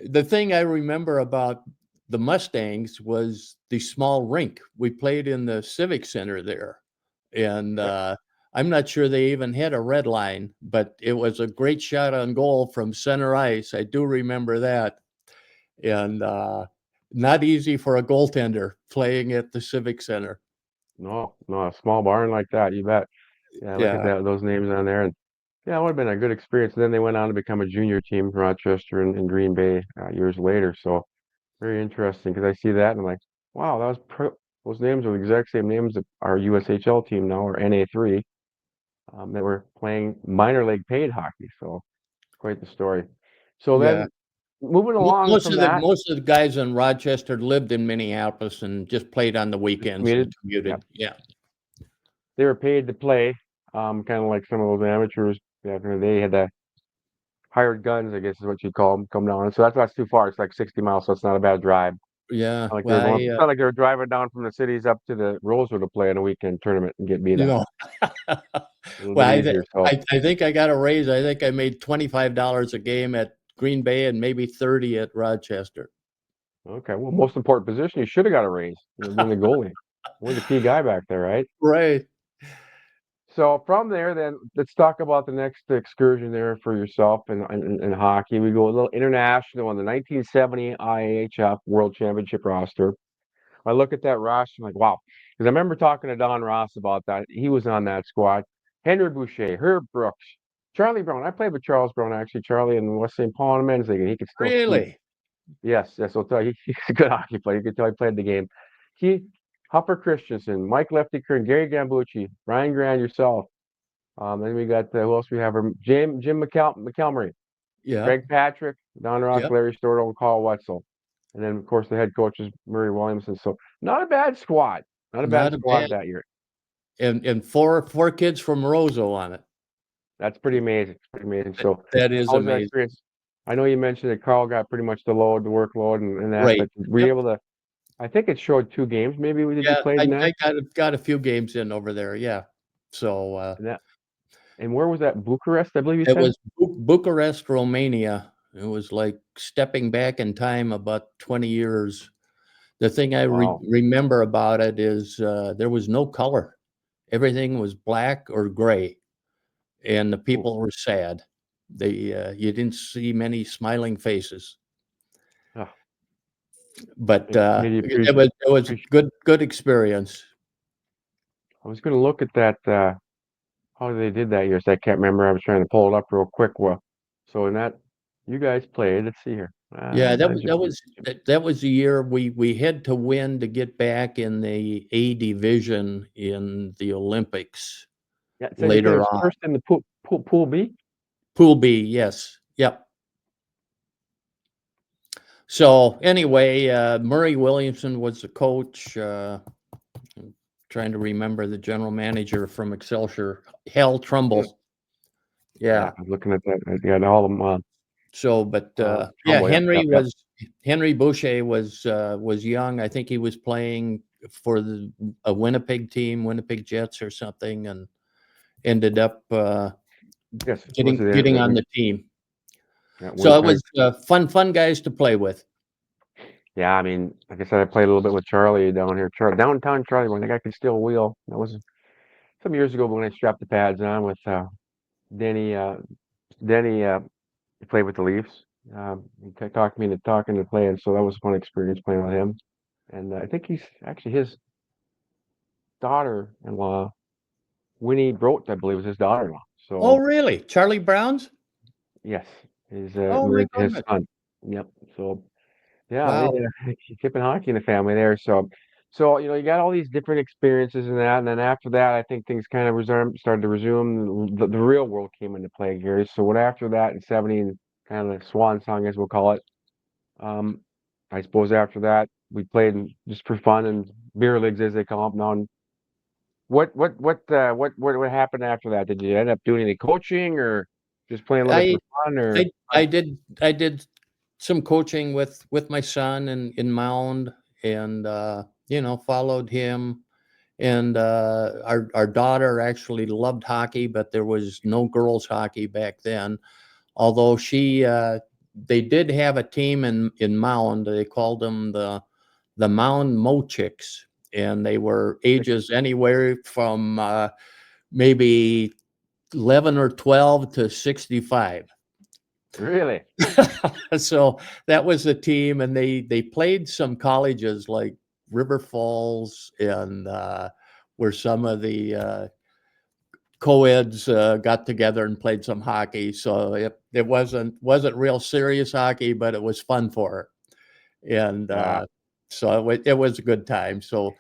[SPEAKER 2] the thing I remember about the Mustangs was the small rink. We played in the Civic Center there, and
[SPEAKER 1] Yep.
[SPEAKER 2] I'm not sure they even had a red line, but it was a great shot on goal from center ice. I do remember that, and not easy for a goaltender playing at the Civic Center.
[SPEAKER 1] No, no, a small barn like that, you bet. Yeah, look at
[SPEAKER 2] Yeah,
[SPEAKER 1] that, those names on there, and yeah, it would have been a good experience. And then they went on to become a junior team, Rochester and Green Bay, years later. So very interesting because I see that and I'm like, wow, those names are the exact same names that our USHL team now, or NA3, that were playing minor league paid hockey. So quite the story. So
[SPEAKER 2] yeah.
[SPEAKER 1] then moving along from that,
[SPEAKER 2] most of the guys in Rochester lived in Minneapolis and just played on the weekends and
[SPEAKER 1] Yep.
[SPEAKER 2] commuted. Yeah.
[SPEAKER 1] They were paid to play, kind of like some of those amateurs back in the day had the hired guns, I guess is what you call them, come down. So that's not too far. It's like 60 miles, so it's not a bad drive.
[SPEAKER 2] Yeah.
[SPEAKER 1] Like they're
[SPEAKER 2] Well,
[SPEAKER 1] going, it's not like they're driving down from the cities up to the Roseau to play in a weekend tournament and get beat
[SPEAKER 2] you
[SPEAKER 1] up.
[SPEAKER 2] know,
[SPEAKER 1] A little
[SPEAKER 2] well,
[SPEAKER 1] bit easier. So
[SPEAKER 2] I think I got a raise. I think I made $25 a game at Green Bay and maybe 30 at Rochester.
[SPEAKER 1] okay, well, most important position, you should have got a raise. You know, being the goalie, we're the key guy back there, right?
[SPEAKER 2] Right.
[SPEAKER 1] So from there, then let's talk about the next excursion there for yourself in hockey. We go a little international on the 1970 IHF World Championship roster. I look at that roster, I'm like, wow. Because I remember talking to Don Ross about that. He was on that squad. Henry Boucher, Herb Brooks, Charlie Brown. I played with Charles Brown, actually, Charlie in West St. Paul in the men's league, and he could still shoot.
[SPEAKER 2] Really?
[SPEAKER 1] Yes, I'll tell you, he's a good hockey player. You can tell he played the game. He, Hupper Christensen, Mike Lefty Kern, Gary Gambucci, Ryan Grand, yourself. Then we got, who else we have? Jim McElmurray,
[SPEAKER 2] Yeah.
[SPEAKER 1] Greg Patrick, Don Ross,
[SPEAKER 2] Yep.
[SPEAKER 1] Larry Stordo, and Carl Wetzel. And then, of course, the head coach is Murray Williamson. So not a bad squad. Not a bad
[SPEAKER 2] Not a
[SPEAKER 1] squad
[SPEAKER 2] bad.
[SPEAKER 1] that year.
[SPEAKER 2] And four kids from Roseau on it.
[SPEAKER 1] That's pretty amazing. It's pretty amazing. So
[SPEAKER 2] That is
[SPEAKER 1] how was that
[SPEAKER 2] amazing.
[SPEAKER 1] experience? I know you mentioned that Carl got pretty much the workload and that,
[SPEAKER 2] Right.
[SPEAKER 1] but were you able to, I think it showed 2 games maybe did you
[SPEAKER 2] Yeah,
[SPEAKER 1] play in that?
[SPEAKER 2] I got a few games in over there. Yeah. So
[SPEAKER 1] And that and where was that? Bucharest, I believe you
[SPEAKER 2] it
[SPEAKER 1] said?
[SPEAKER 2] was Bucharest, Romania. It was like stepping back in time about 20 years. The thing I
[SPEAKER 1] Wow.
[SPEAKER 2] remember about it is there was no color. Everything was black or gray, and the
[SPEAKER 1] Ooh.
[SPEAKER 2] people were sad. You didn't see many smiling faces,
[SPEAKER 1] Ah,
[SPEAKER 2] but
[SPEAKER 1] made you
[SPEAKER 2] it was a
[SPEAKER 1] appreciate.
[SPEAKER 2] good experience.
[SPEAKER 1] I was gonna look at that how they did that year. So I can't remember. I was trying to pull it up real quick. Well, so in that you guys played. Let's see here.
[SPEAKER 2] Yeah,
[SPEAKER 1] I just
[SPEAKER 2] that was the year we had to win to get back in the A division in the Olympics
[SPEAKER 1] yeah. So you
[SPEAKER 2] later
[SPEAKER 1] finished
[SPEAKER 2] on.
[SPEAKER 1] first in the pool B.
[SPEAKER 2] Pool B, yes. Yep. So anyway, Murray Williamson was the coach. I'm trying to remember the general manager from Excelsior, Hal
[SPEAKER 1] Yeah,
[SPEAKER 2] Trumbull.
[SPEAKER 1] yeah.
[SPEAKER 2] Yeah.
[SPEAKER 1] I was looking at that. I got all of them.
[SPEAKER 2] So, but yeah,
[SPEAKER 1] Trumbull. Yep, yep, yep.
[SPEAKER 2] Henry Boucher was young. I think he was playing for a Winnipeg team, Winnipeg Jets or something, and ended up
[SPEAKER 1] Yes, was it
[SPEAKER 2] getting on the team.
[SPEAKER 1] at
[SPEAKER 2] So it
[SPEAKER 1] Winnipeg?
[SPEAKER 2] was fun guys to play with.
[SPEAKER 1] Yeah, I mean, like I said, I played a little bit with Charlie down here, downtown Charlie. When I think I could still wheel. That was some years ago when I strapped the pads on with Denny. Denny played with the Leafs. Talked me into talking to play, and so that was a fun experience playing with him. And I think he's actually his daughter-in-law, Winnie Brote, I believe, was his daughter-in-law.
[SPEAKER 2] Oh,
[SPEAKER 1] So
[SPEAKER 2] really? Charlie Brown's?
[SPEAKER 1] yes, he's
[SPEAKER 2] Oh my
[SPEAKER 1] married to his
[SPEAKER 2] goodness!
[SPEAKER 1] son. Yep. So yeah, they
[SPEAKER 2] Wow.
[SPEAKER 1] keeping hockey in the family there. So you got all these different experiences and that, and then after that, I think things kind of started to resume. The real world came into play, Gary. So what after that in '70, and kind of the swan song, as we'll call it. Um, I suppose after that we played just for fun and beer leagues as they call them now. And what happened after that? Did you end up doing any coaching or just playing a little bit
[SPEAKER 2] I
[SPEAKER 1] for fun or?
[SPEAKER 2] I did some coaching with my son in Mound, and followed him. And our daughter actually loved hockey, but there was no girls hockey back then. Although they did have a team in Mound. They called them the Mound Mo Chicks, and they were ages anywhere from maybe 11 or 12 to 65.
[SPEAKER 1] Really?
[SPEAKER 2] So that was the team, and they played some colleges like River Falls, and where some of the co-eds got together and played some hockey. So it wasn't real serious hockey, but it was fun for her, and
[SPEAKER 1] Yeah,
[SPEAKER 2] so it was a good time. So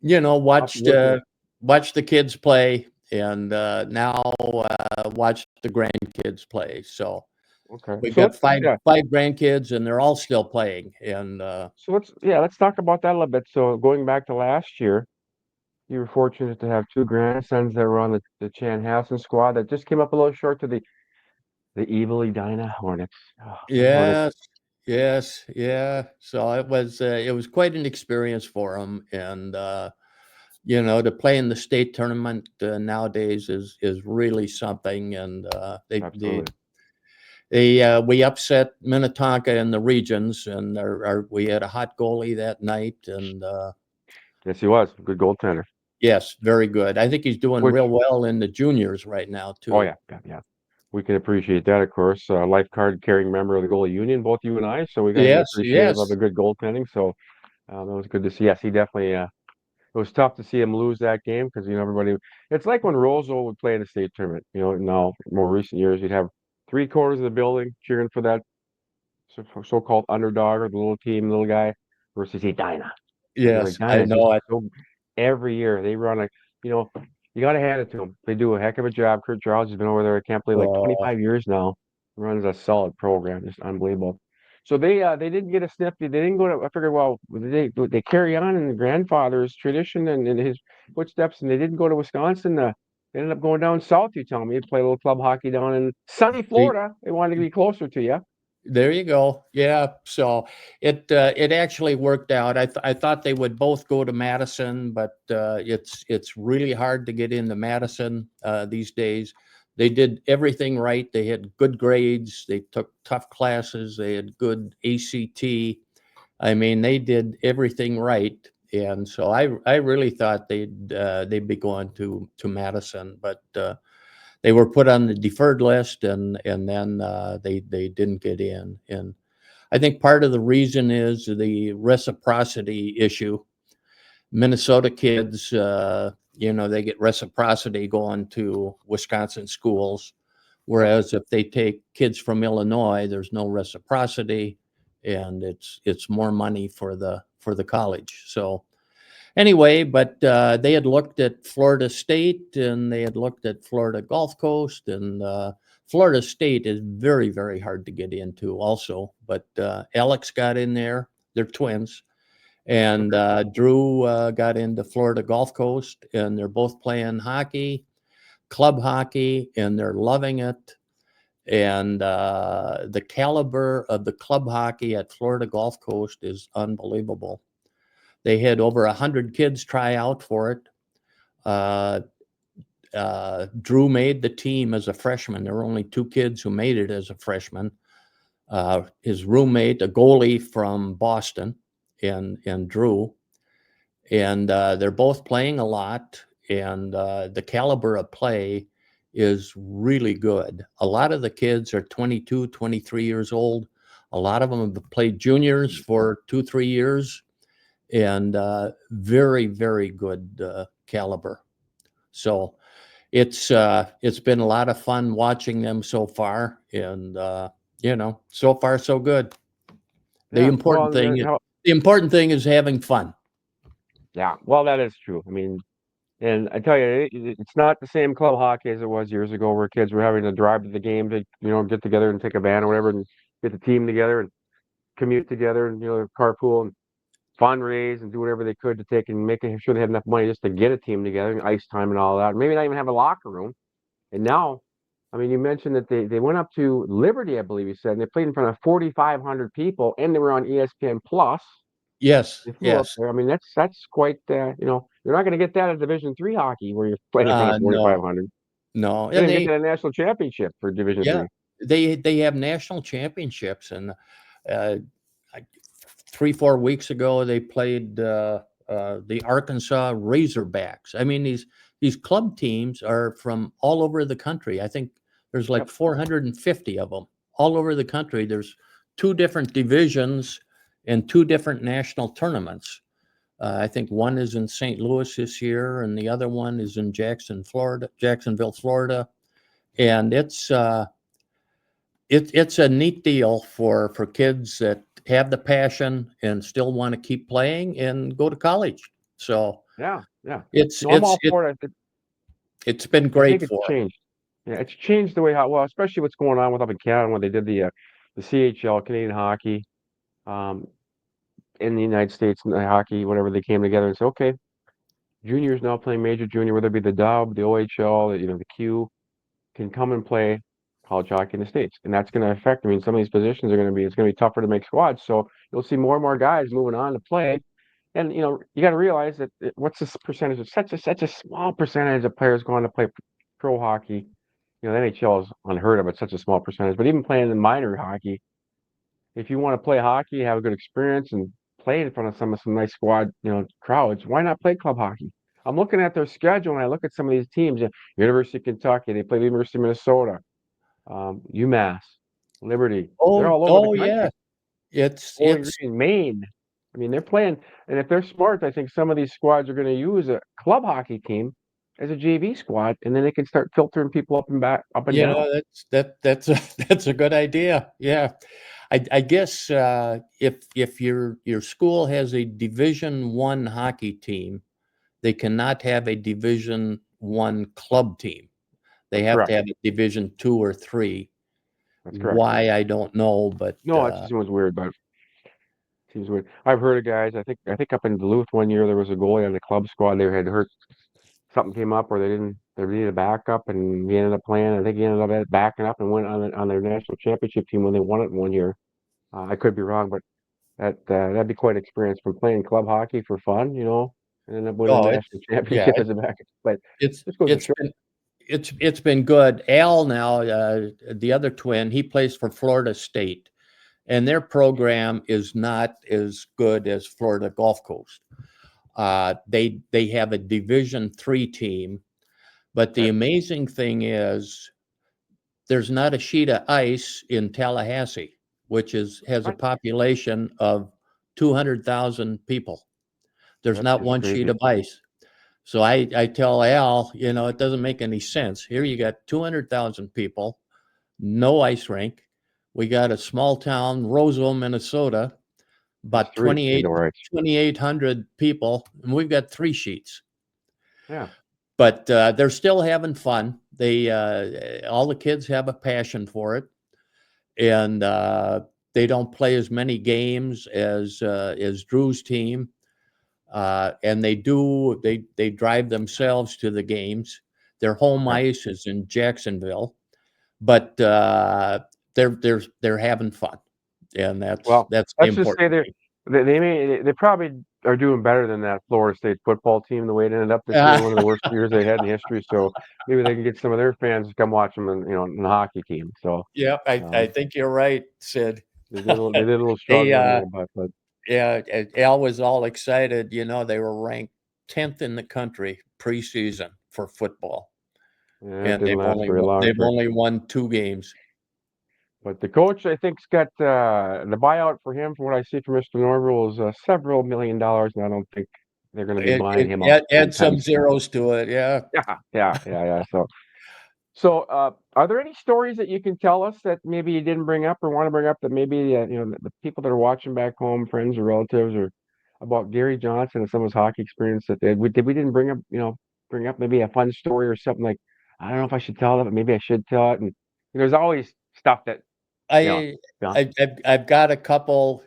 [SPEAKER 1] I'll have to look at it.
[SPEAKER 2] watched the kids play, and now watch the grandkids play. So
[SPEAKER 1] Okay.
[SPEAKER 2] We've
[SPEAKER 1] So
[SPEAKER 2] got
[SPEAKER 1] let's
[SPEAKER 2] five
[SPEAKER 1] yeah.
[SPEAKER 2] grandkids, and they're all still playing. And
[SPEAKER 1] So let's talk about that a little bit. So going back to last year, you were fortunate to have two grandsons that were on the Chanhassen squad that just came up a little short to the evil Edina Hornets. Oh, the Hornets.
[SPEAKER 2] yes, yes, yeah. So it was quite an experience for them, and to play in the state tournament nowadays is really something. And
[SPEAKER 1] Absolutely.
[SPEAKER 2] we upset Minnetonka in the regions, and we had a hot goalie that night, and
[SPEAKER 1] Yes, he was. Good goaltender.
[SPEAKER 2] yes, very good. I think he's doing
[SPEAKER 1] Which
[SPEAKER 2] real well in the juniors right now
[SPEAKER 1] oh
[SPEAKER 2] too.
[SPEAKER 1] yeah, yeah, yeah. We can appreciate that, of course. Life card carrying member of the goalie union, both you and I. So we got to be
[SPEAKER 2] Yes,
[SPEAKER 1] appreciative of the
[SPEAKER 2] yes,
[SPEAKER 1] good goaltending. So that was good to see. Yes, he definitely. It was tough to see him lose that game because everybody. It's like when Roseau would play in the state tournament. Now more recent years, you'd have three-quarters of the building cheering for that so-called underdog or the little team, little guy versus Edina. Because
[SPEAKER 2] yes. I
[SPEAKER 1] Edina just
[SPEAKER 2] know it.
[SPEAKER 1] so every year they run you know, you got to hand it to them. They do a heck of a job. Kurt Charles has been over there. I can't believe like
[SPEAKER 2] Oh,
[SPEAKER 1] 25 years now. Runs a solid program, just unbelievable. So they didn't get a sniff. They didn't go to. I figured, well, they carry on in the grandfather's tradition and in his footsteps, and they didn't go to Wisconsin. They ended up going down south. You tell me, play a little club hockey down in sunny
[SPEAKER 2] see,
[SPEAKER 1] Florida. They wanted to be closer to you.
[SPEAKER 2] there you go. Yeah. So it actually worked out. I thought they would both go to Madison, but it's really hard to get into Madison these days. They did everything right. They had good grades. They took tough classes. They had good ACT. I mean, they did everything right, and so I really thought they'd be going to Madison, but they were put on the deferred list, and then they didn't get in. And I think part of the reason is the reciprocity issue. Minnesota kids, they get reciprocity going to Wisconsin schools,
[SPEAKER 1] Yep.
[SPEAKER 2] whereas if they take kids from Illinois, there's no reciprocity, and it's more money for the college. So anyway, but they had looked at Florida State, and they had looked at Florida Gulf Coast, and Florida State is very, very hard to get into also. But Alex got in there. They're twins. And
[SPEAKER 1] Okay.
[SPEAKER 2] Drew got into Florida Gulf Coast, and they're both playing hockey, club hockey, and they're loving it. And the caliber of the club hockey at Florida Gulf Coast is unbelievable. They had over 100 kids try out for it. Uh, Drew made the team as a freshman. There were only two kids who made it as a freshman. His roommate, a goalie from Boston, and Drew. And they're both playing a lot, and the caliber of play is really good. A lot of the kids are 22, 23 years old. A lot of them have played juniors for 2, 3 years, and very, very good caliber. So it's been a lot of fun watching them so far, and so far so good. The
[SPEAKER 1] Yeah.
[SPEAKER 2] important
[SPEAKER 1] Well,
[SPEAKER 2] thing the important thing is having fun.
[SPEAKER 1] yeah. Well, that is true. I mean, and I tell you, it's not the same club hockey as it was years ago, where kids were having to drive to the game to, get together and take a van or whatever, and get the team together and commute together, and carpool and fundraise and do whatever they could to take and make sure they had enough money just to get a team together, and ice time and all that. Maybe not even have a locker room. And now, I mean, you mentioned that they went up to Liberty, I believe you said, and they played in front of 4,500 people, and they were on ESPN Plus.
[SPEAKER 2] Yes,
[SPEAKER 1] They flew up
[SPEAKER 2] yes.
[SPEAKER 1] there. I mean, that's quite. You're not going to get that at Division 3 hockey where you're playing in front of
[SPEAKER 2] No,
[SPEAKER 1] 4,500.
[SPEAKER 2] no,
[SPEAKER 1] They
[SPEAKER 2] and
[SPEAKER 1] didn't get that national championship for Division
[SPEAKER 2] yeah,
[SPEAKER 1] 3.
[SPEAKER 2] they have national championships, and uh, 3, 4 weeks ago they played the Arkansas Razorbacks. I mean, these club teams are from all over the country. I think there's like
[SPEAKER 1] Yep.
[SPEAKER 2] 450 of them all over the country. There's two different divisions and two different national tournaments. I think one is in St. Louis this year, and the other one is in Jacksonville, Florida. And it's a neat deal for kids that have the passion and still want to keep playing and go to college. So
[SPEAKER 1] Yeah, yeah.
[SPEAKER 2] it's
[SPEAKER 1] No, I'm
[SPEAKER 2] it's
[SPEAKER 1] all
[SPEAKER 2] it,
[SPEAKER 1] for it.
[SPEAKER 2] it's been
[SPEAKER 1] I
[SPEAKER 2] great
[SPEAKER 1] think it's
[SPEAKER 2] for 'em.
[SPEAKER 1] changed. Yeah, it's changed the way how well, especially what's going on with up in Canada when they did the CHL, Canadian hockey, um, in the United States, and the hockey, whatever, they came together and said, okay, juniors now playing major junior, whether it be the Dub, the OHL, the Q, can come and play college hockey in the States. And that's going to affect, I mean, some of these positions are going to be, it's going to be tougher to make squads. So you'll see more and more guys moving on to play. And, you got to realize that what's this percentage of such a small percentage of players going to play pro hockey. The NHL is unheard of. It's such a small percentage, but even playing in minor hockey, if you want to play hockey, have a good experience, and play in front of some nice squad, crowds, why not play club hockey? I'm looking at their schedule and I look at some of these teams. University of Kentucky, they play the University of Minnesota, UMass, Liberty. They're all over the
[SPEAKER 2] Oh yeah.
[SPEAKER 1] country. Bowling
[SPEAKER 2] It's
[SPEAKER 1] Green, Maine. I mean, they're playing, and if they're smart, I think some of these squads are going to use a club hockey team as a JV squad, and then they can start filtering people up and back, up and down.
[SPEAKER 2] that's a that's a good idea. Yeah. I guess if your school has a Division 1 hockey team, they cannot have a Division 1 club team. They
[SPEAKER 1] That's
[SPEAKER 2] have to
[SPEAKER 1] correct.
[SPEAKER 2] have a Division 2 or 3.
[SPEAKER 1] That's correct.
[SPEAKER 2] Why, I don't know, but
[SPEAKER 1] No, it seems weird, but it seems weird. I've heard of guys. I think up in Duluth one year there was a goalie on the club squad. They had hurt. Something came up where they needed a backup, and he ended up playing. I think he ended up backing up and went on their national championship team when they won it one year. I could be wrong, but that'd be quite an experience from playing club hockey for fun, and end up winning
[SPEAKER 2] oh,
[SPEAKER 1] a
[SPEAKER 2] it's
[SPEAKER 1] national
[SPEAKER 2] yeah,
[SPEAKER 1] championship as a backup. But
[SPEAKER 2] it's
[SPEAKER 1] this goes to
[SPEAKER 2] it's
[SPEAKER 1] show.
[SPEAKER 2] been it's been good. Al now, the other twin, he plays for Florida State, and their program is not as good as Florida Gulf Coast. They have a Division 3 team, but the
[SPEAKER 1] Okay.
[SPEAKER 2] amazing thing is there's not a sheet of ice in Tallahassee, which has a
[SPEAKER 1] What?
[SPEAKER 2] population of 200,000 people. There's
[SPEAKER 1] That's
[SPEAKER 2] not
[SPEAKER 1] just
[SPEAKER 2] one sheet
[SPEAKER 1] crazy.
[SPEAKER 2] of ice. So I tell Al, it doesn't make any sense. Here you got 200,000 people, no ice rink. We got a small town, Roseau, Minnesota,
[SPEAKER 1] That's
[SPEAKER 2] about
[SPEAKER 1] three
[SPEAKER 2] 28,
[SPEAKER 1] indoor rights.
[SPEAKER 2] 2,800 people, and we've got 3 sheets.
[SPEAKER 1] Yeah.
[SPEAKER 2] But they're still having fun. They all the kids have a passion for it, and they don't play as many games as Drew's team. And they drive themselves to the games. Their home
[SPEAKER 1] Okay.
[SPEAKER 2] ice is in Jacksonville, but they're having fun, and
[SPEAKER 1] Well,
[SPEAKER 2] that's the
[SPEAKER 1] let's just say
[SPEAKER 2] important thing.
[SPEAKER 1] they probably are doing better than that Florida State football team the way it ended up this year, one of the worst years they had in history. So maybe they can get some of their fans to come watch them in the hockey team. So
[SPEAKER 2] Yeah, I
[SPEAKER 1] um,
[SPEAKER 2] think you're right, Sid.
[SPEAKER 1] they did a little
[SPEAKER 2] They
[SPEAKER 1] struggling there, but
[SPEAKER 2] Yeah, Al was all excited. They were ranked 10th in the country preseason for football,
[SPEAKER 1] yeah, it
[SPEAKER 2] and
[SPEAKER 1] didn't last very long.
[SPEAKER 2] they've only won 2 games.
[SPEAKER 1] But the coach, I think's got the buyout for him, from what I see from Mr. Norville, is several $1 million, and I don't think they're going to be buying him out
[SPEAKER 2] Add
[SPEAKER 1] anytime
[SPEAKER 2] some
[SPEAKER 1] soon.
[SPEAKER 2] zeros to it. Yeah.
[SPEAKER 1] Yeah, yeah, yeah, yeah. So, are there any stories that you can tell us that maybe you didn't bring up or want to bring up, that maybe the people that are watching back home, friends or relatives, or about Gary Johnson and some of his hockey experience, that we didn't bring up maybe a fun story or something, like, I don't know if I should tell it, but maybe I should tell it. And there's always stuff that you know.
[SPEAKER 2] I,
[SPEAKER 1] Yeah.
[SPEAKER 2] I've got a couple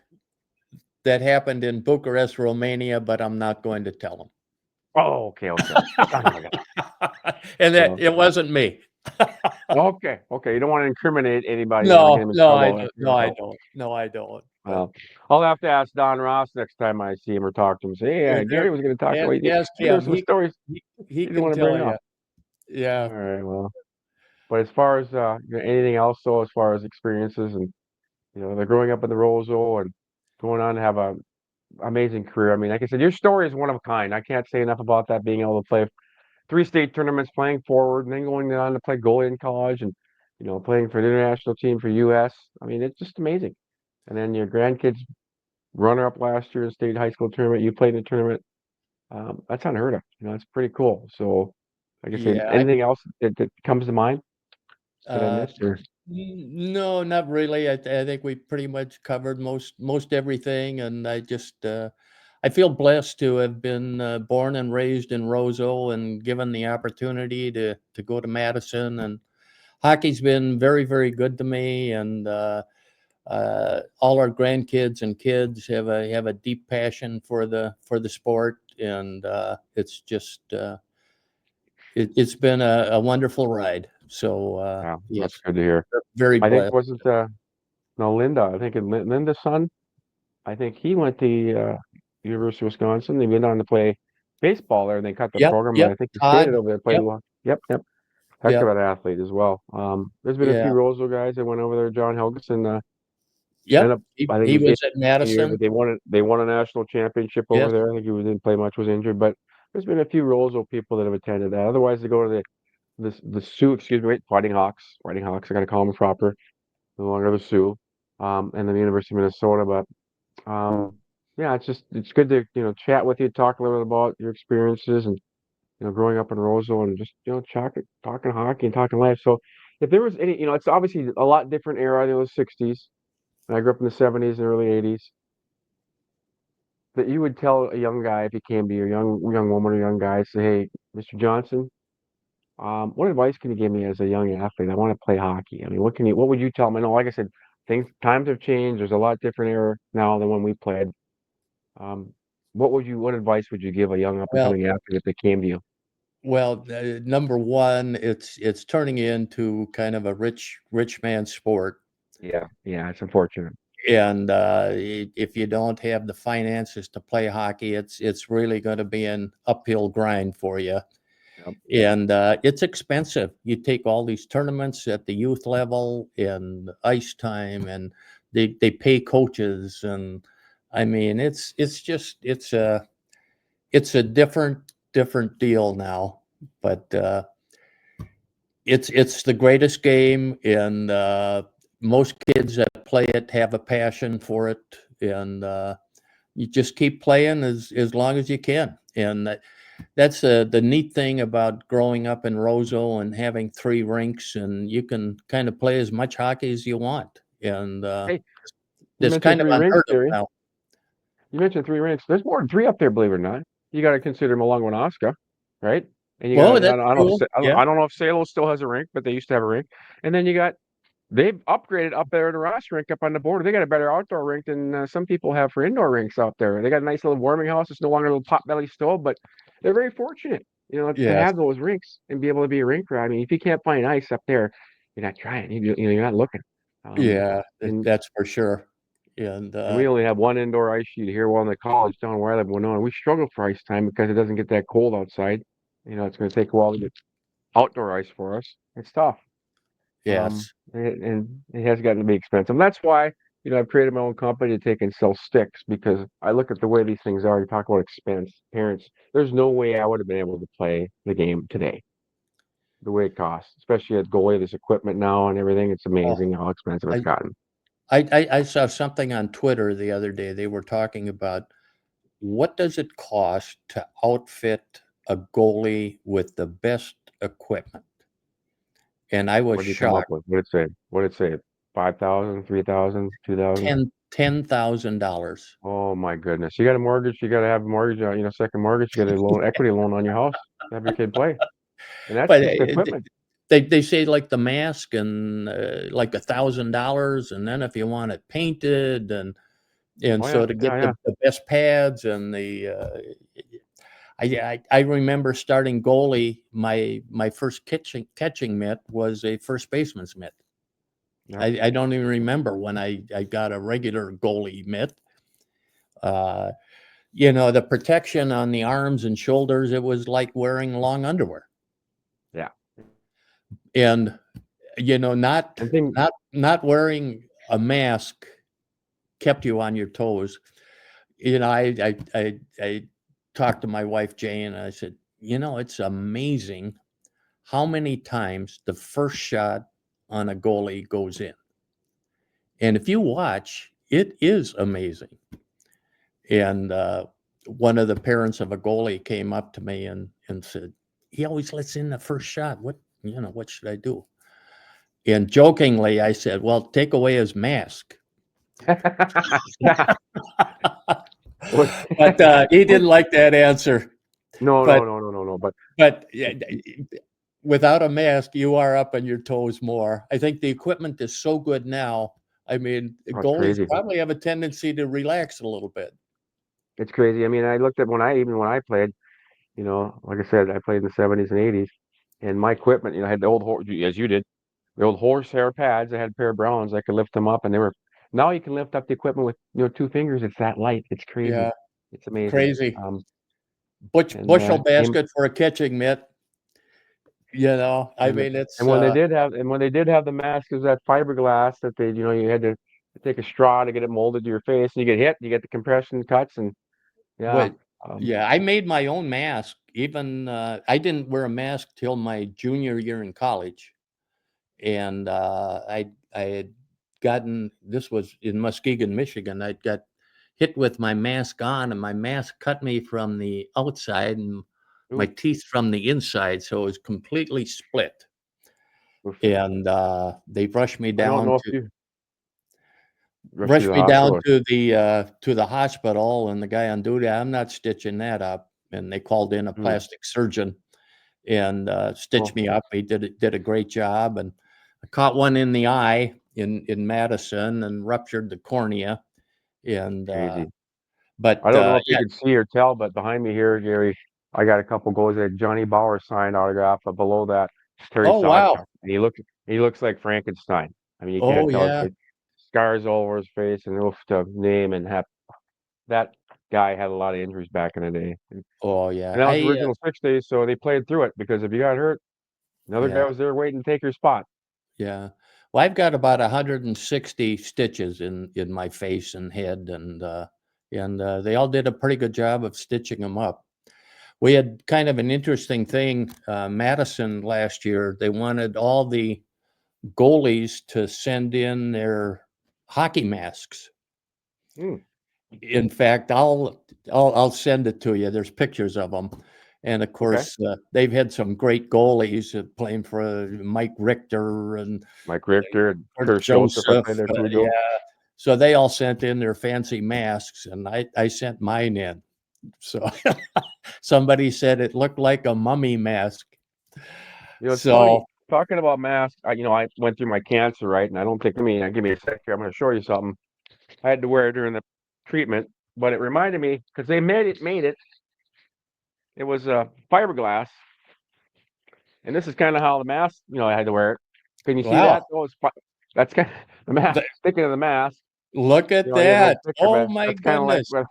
[SPEAKER 2] that happened in Bucharest, Romania, but I'm not going to tell
[SPEAKER 1] Oh, okay, okay. Son of a gun.
[SPEAKER 2] them. And that
[SPEAKER 1] So,
[SPEAKER 2] it wasn't me.
[SPEAKER 1] okay, okay. You don't want to incriminate anybody, get
[SPEAKER 2] No,
[SPEAKER 1] him in
[SPEAKER 2] no, I
[SPEAKER 1] trouble
[SPEAKER 2] don't.
[SPEAKER 1] after.
[SPEAKER 2] No, I
[SPEAKER 1] So,
[SPEAKER 2] don't. No, I don't. But
[SPEAKER 1] well, I'll have to ask Don Ross next time I see him or talk to him. Say, hey,
[SPEAKER 2] there,
[SPEAKER 1] Gary was going to talk about you.
[SPEAKER 2] ask
[SPEAKER 1] Maybe there's
[SPEAKER 2] him.
[SPEAKER 1] some stories
[SPEAKER 2] He
[SPEAKER 1] you didn't
[SPEAKER 2] can
[SPEAKER 1] want to
[SPEAKER 2] tell
[SPEAKER 1] bring
[SPEAKER 2] you.
[SPEAKER 1] up.
[SPEAKER 2] Yeah.
[SPEAKER 1] All right, well, but as far as anything else, though, as far as experiences, and they're growing up in the Roseau and going on to have a amazing career. I mean, like I said, your story is one of a kind. I can't say enough about that. Being able to play 3 state tournaments, playing forward, and then going on to play goalie in college, and playing for the international team for U.S. I mean, it's just amazing. And then your grandkids runner up last year in state high school tournament. You played in the tournament. That's unheard of. It's pretty cool. So, like I said,
[SPEAKER 2] Yeah.
[SPEAKER 1] anything else that comes to mind that I
[SPEAKER 2] Uh,
[SPEAKER 1] missed? Or
[SPEAKER 2] no, not really. I think we pretty much covered most everything, and I feel blessed to have been born and raised in Roseau and given the opportunity to go to Madison, and hockey's been very, very good to me, and all our grandkids and kids have a deep passion for the sport, and it's just it's been a wonderful ride. So
[SPEAKER 1] Yeah, that's
[SPEAKER 2] yes,
[SPEAKER 1] good to hear.
[SPEAKER 2] very
[SPEAKER 1] I think
[SPEAKER 2] blessed.
[SPEAKER 1] wasn't no Linda. I think Linda's son. I think he went to University of Wisconsin. They went on to play baseball there, and they cut the
[SPEAKER 2] Yep,
[SPEAKER 1] program. And
[SPEAKER 2] yep.
[SPEAKER 1] I think he stayed
[SPEAKER 2] Todd.
[SPEAKER 1] over there, played a
[SPEAKER 2] Yep,
[SPEAKER 1] lot. Yep, yep. Heck of
[SPEAKER 2] yep,
[SPEAKER 1] an athlete as well. There's been a
[SPEAKER 2] yeah,
[SPEAKER 1] few Roseau guys that went over there. John Helgeson ended
[SPEAKER 2] yep.
[SPEAKER 1] up, I think he
[SPEAKER 2] He
[SPEAKER 1] was in
[SPEAKER 2] was at
[SPEAKER 1] the year, but
[SPEAKER 2] Madison.
[SPEAKER 1] they won a national championship over
[SPEAKER 2] Yes,
[SPEAKER 1] there. I think he didn't play much, was injured, but there's been a few Roseau people that have attended that. Otherwise, they go to the Sioux, excuse me, wait, Fighting Hawks. I got to call them proper. No longer the Sioux, and then the University of Minnesota. But yeah, it's good to chat with you, talk a little bit about your experiences and growing up in Roseau and just talking hockey and talking life. So if there was any, it's obviously a lot different era in the '60s, and I grew up in the '70s and early '80s. That you would tell a young guy if he came to you, a young woman or young guy, say, hey, Mr. Johnson, what advice can you give me as a young athlete? I want to play hockey. I mean, what would you tell them? I know, like I said, times have changed. There's a lot different era now than when we played. Um, what advice would you give a young up and
[SPEAKER 2] well,
[SPEAKER 1] coming athlete if they came to you?
[SPEAKER 2] number one, it's turning into kind of a rich man sport,
[SPEAKER 1] Yeah, yeah, it's unfortunate.
[SPEAKER 2] and if you don't have the finances to play hockey, it's really going to be an uphill grind for you.
[SPEAKER 1] Yep.
[SPEAKER 2] And it's expensive. You take all these tournaments at the youth level and ice time, and they pay coaches, and I mean it's a different deal now. But it's the greatest game, and most kids that play it have a passion for it, and you just keep playing as long as you can. And that's the neat thing about growing up in Roseau and having 3 rinks, and you can kind of play as much hockey as you want. And
[SPEAKER 1] Hey, you
[SPEAKER 2] that's
[SPEAKER 1] mentioned
[SPEAKER 2] kind of
[SPEAKER 1] three rinks,
[SPEAKER 2] unheard of
[SPEAKER 1] Gary.
[SPEAKER 2] now.
[SPEAKER 1] You mentioned 3 rinks. There's more than three up there, believe it or not. You got to consider Milwaukee, right? And you got
[SPEAKER 2] Well,
[SPEAKER 1] I
[SPEAKER 2] that's
[SPEAKER 1] don't, I don't,
[SPEAKER 2] true.
[SPEAKER 1] I don't
[SPEAKER 2] Yeah,
[SPEAKER 1] I don't know if Salo still has a rink, but they used to have a rink. And then they've upgraded up there at the Ross rink up on the border. They got a better outdoor rink than some people have for indoor rinks out there. They got a nice little warming house. It's no longer a little potbelly stove, but they're very fortunate, to
[SPEAKER 2] yes,
[SPEAKER 1] have those rinks and be able to be a rink rat. I mean, if you can't find ice up there, you're not trying. You're not looking. Um,
[SPEAKER 2] yeah,
[SPEAKER 1] and
[SPEAKER 2] that's for sure. And
[SPEAKER 1] and we only have one indoor ice sheet here. Well, in the college down where I live in Winona, we struggle for ice time because it doesn't get that cold outside. It's going to take a while to get outdoor ice for us. It's tough.
[SPEAKER 2] yes,
[SPEAKER 1] And it has gotten to be expensive. And that's why, I've created my own company to take and sell sticks because I look at the way these things are. You talk about expense, parents. There's no way I would have been able to play the game today, the way it costs, especially at goalie. There's equipment now and everything. It's
[SPEAKER 2] oh,
[SPEAKER 1] amazing how expensive it's
[SPEAKER 2] I,
[SPEAKER 1] gotten.
[SPEAKER 2] I saw something on Twitter the other day. They were talking about what does it cost to outfit a goalie with the best equipment, and I was
[SPEAKER 1] What did you come up
[SPEAKER 2] shocked.
[SPEAKER 1] with? What did it say? What did it say? 5,000, 3,000, 2,000.
[SPEAKER 2] $10,000.
[SPEAKER 1] Oh my goodness! You got a mortgage. You got to have a mortgage. Second mortgage. You got a loan, equity loan on your house. To have your kid play, and that's
[SPEAKER 2] But
[SPEAKER 1] just the equipment.
[SPEAKER 2] they say like the mask and like $1,000, and then if you want it painted and
[SPEAKER 1] Oh
[SPEAKER 2] so
[SPEAKER 1] yeah,
[SPEAKER 2] to
[SPEAKER 1] yeah,
[SPEAKER 2] get
[SPEAKER 1] yeah.
[SPEAKER 2] the best pads and I remember starting goalie. My first catching mitt was a first baseman's mitt.
[SPEAKER 1] Yep.
[SPEAKER 2] I don't even remember when I got a regular goalie mitt. Uh, the protection on the arms and shoulders, it was like wearing long underwear.
[SPEAKER 1] Yeah.
[SPEAKER 2] And not
[SPEAKER 1] And thing.
[SPEAKER 2] not wearing a mask kept you on your toes. I talked to my wife Jane, and I said, it's amazing how many times the first shot on a goalie goes in. And if you watch, it is amazing. And one of the parents of a goalie came up to me and said, he always lets in the first shot. What should I do? And jokingly, I said, well, take away his mask.
[SPEAKER 1] Yeah. What-
[SPEAKER 2] But he didn't like that answer.
[SPEAKER 1] No, no,
[SPEAKER 2] But
[SPEAKER 1] no, no, no, no. But
[SPEAKER 2] but without a mask, you are up on your toes more. I think the equipment is so good now. I mean,
[SPEAKER 1] Oh, it's
[SPEAKER 2] goalies
[SPEAKER 1] crazy.
[SPEAKER 2] probably have a tendency to relax a little bit.
[SPEAKER 1] It's crazy. I mean, I looked at when I played, like I said, I played in the 70s and 80s, and my equipment, I had the old horse, as you did, the old horsehair pads. I had a pair of Browns. I could lift them up, and they were. Now you can lift up the equipment with two fingers. It's that light. It's crazy.
[SPEAKER 2] Yeah,
[SPEAKER 1] It's amazing.
[SPEAKER 2] crazy.
[SPEAKER 1] And
[SPEAKER 2] Bushel
[SPEAKER 1] came
[SPEAKER 2] basket for a catching mitt. I
[SPEAKER 1] and
[SPEAKER 2] mean, it's
[SPEAKER 1] and when they did have the mask, it was that fiberglass that you had to take a straw to get it molded to your face, and you get hit, you get the compression cuts, and yeah,
[SPEAKER 2] but
[SPEAKER 1] um,
[SPEAKER 2] yeah, I made my own mask. Even I didn't wear a mask till my junior year in college, and I had gotten this was in Muskegon, Michigan. I'd got hit with my mask on, and my mask cut me from the outside and my
[SPEAKER 1] oof,
[SPEAKER 2] teeth from the inside, so it was completely split.
[SPEAKER 1] oof.
[SPEAKER 2] And they
[SPEAKER 1] I don't know if you rushed you to
[SPEAKER 2] rushed
[SPEAKER 1] the
[SPEAKER 2] me down
[SPEAKER 1] hospital.
[SPEAKER 2] to the hospital, and the guy on duty, I'm not stitching that up. And they called in a
[SPEAKER 1] Hmm.
[SPEAKER 2] plastic surgeon and stitched
[SPEAKER 1] Oh,
[SPEAKER 2] me up. He did a great job, and I caught one in the eye in Madison and ruptured the cornea. And
[SPEAKER 1] crazy. I
[SPEAKER 2] but
[SPEAKER 1] don't know if you
[SPEAKER 2] yeah,
[SPEAKER 1] could see or tell, but behind me here, Gary, I got a couple goals that Johnny Bauer signed autograph, but below that, it's Terry
[SPEAKER 2] oh wow,
[SPEAKER 1] Sawchuk, and he looks like Frankenstein. I mean, you can't
[SPEAKER 2] oh
[SPEAKER 1] tell. It's
[SPEAKER 2] yeah,
[SPEAKER 1] like scars all over his face, and oof, to name and have that guy had a lot of injuries back in the day. And
[SPEAKER 2] oh yeah,
[SPEAKER 1] that was original 6 days, so they played through it because if you got hurt, another guy
[SPEAKER 2] yeah,
[SPEAKER 1] was there waiting to take your spot.
[SPEAKER 2] yeah. Well, I've got about 160 stitches in my face and head, and they all did a pretty good job of stitching them up. We had kind of an interesting thing. Madison last year, they wanted all the goalies to send in their hockey masks.
[SPEAKER 1] Hmm,
[SPEAKER 2] In fact, I'll send it to you. There's pictures of them, and of
[SPEAKER 1] okay.
[SPEAKER 2] course, they've had some great goalies playing for Mike Richter and
[SPEAKER 1] Mike Richter and
[SPEAKER 2] Kurt
[SPEAKER 1] Kurt Joseph, I
[SPEAKER 2] Joseph.
[SPEAKER 1] played there too,
[SPEAKER 2] Yeah,
[SPEAKER 1] Joe.
[SPEAKER 2] so they all sent in their fancy masks, and I sent mine in. So somebody said it looked like a mummy mask.
[SPEAKER 1] It's funny
[SPEAKER 2] So
[SPEAKER 1] talking about masks. I went through my cancer, right? And I don't think, give me a sec here. I'm going to show you something. I had to wear it during the treatment, but it reminded me because they made it. It was fiberglass, and this is kind of how the mask, I had to wear it. Can you see
[SPEAKER 2] wow,
[SPEAKER 1] that? Oh, that's kind of the mask. Sticking to the mask,
[SPEAKER 2] look at
[SPEAKER 1] I didn't like
[SPEAKER 2] that.
[SPEAKER 1] the picture,
[SPEAKER 2] Oh
[SPEAKER 1] but
[SPEAKER 2] my
[SPEAKER 1] that's kind of like
[SPEAKER 2] goodness.
[SPEAKER 1] well,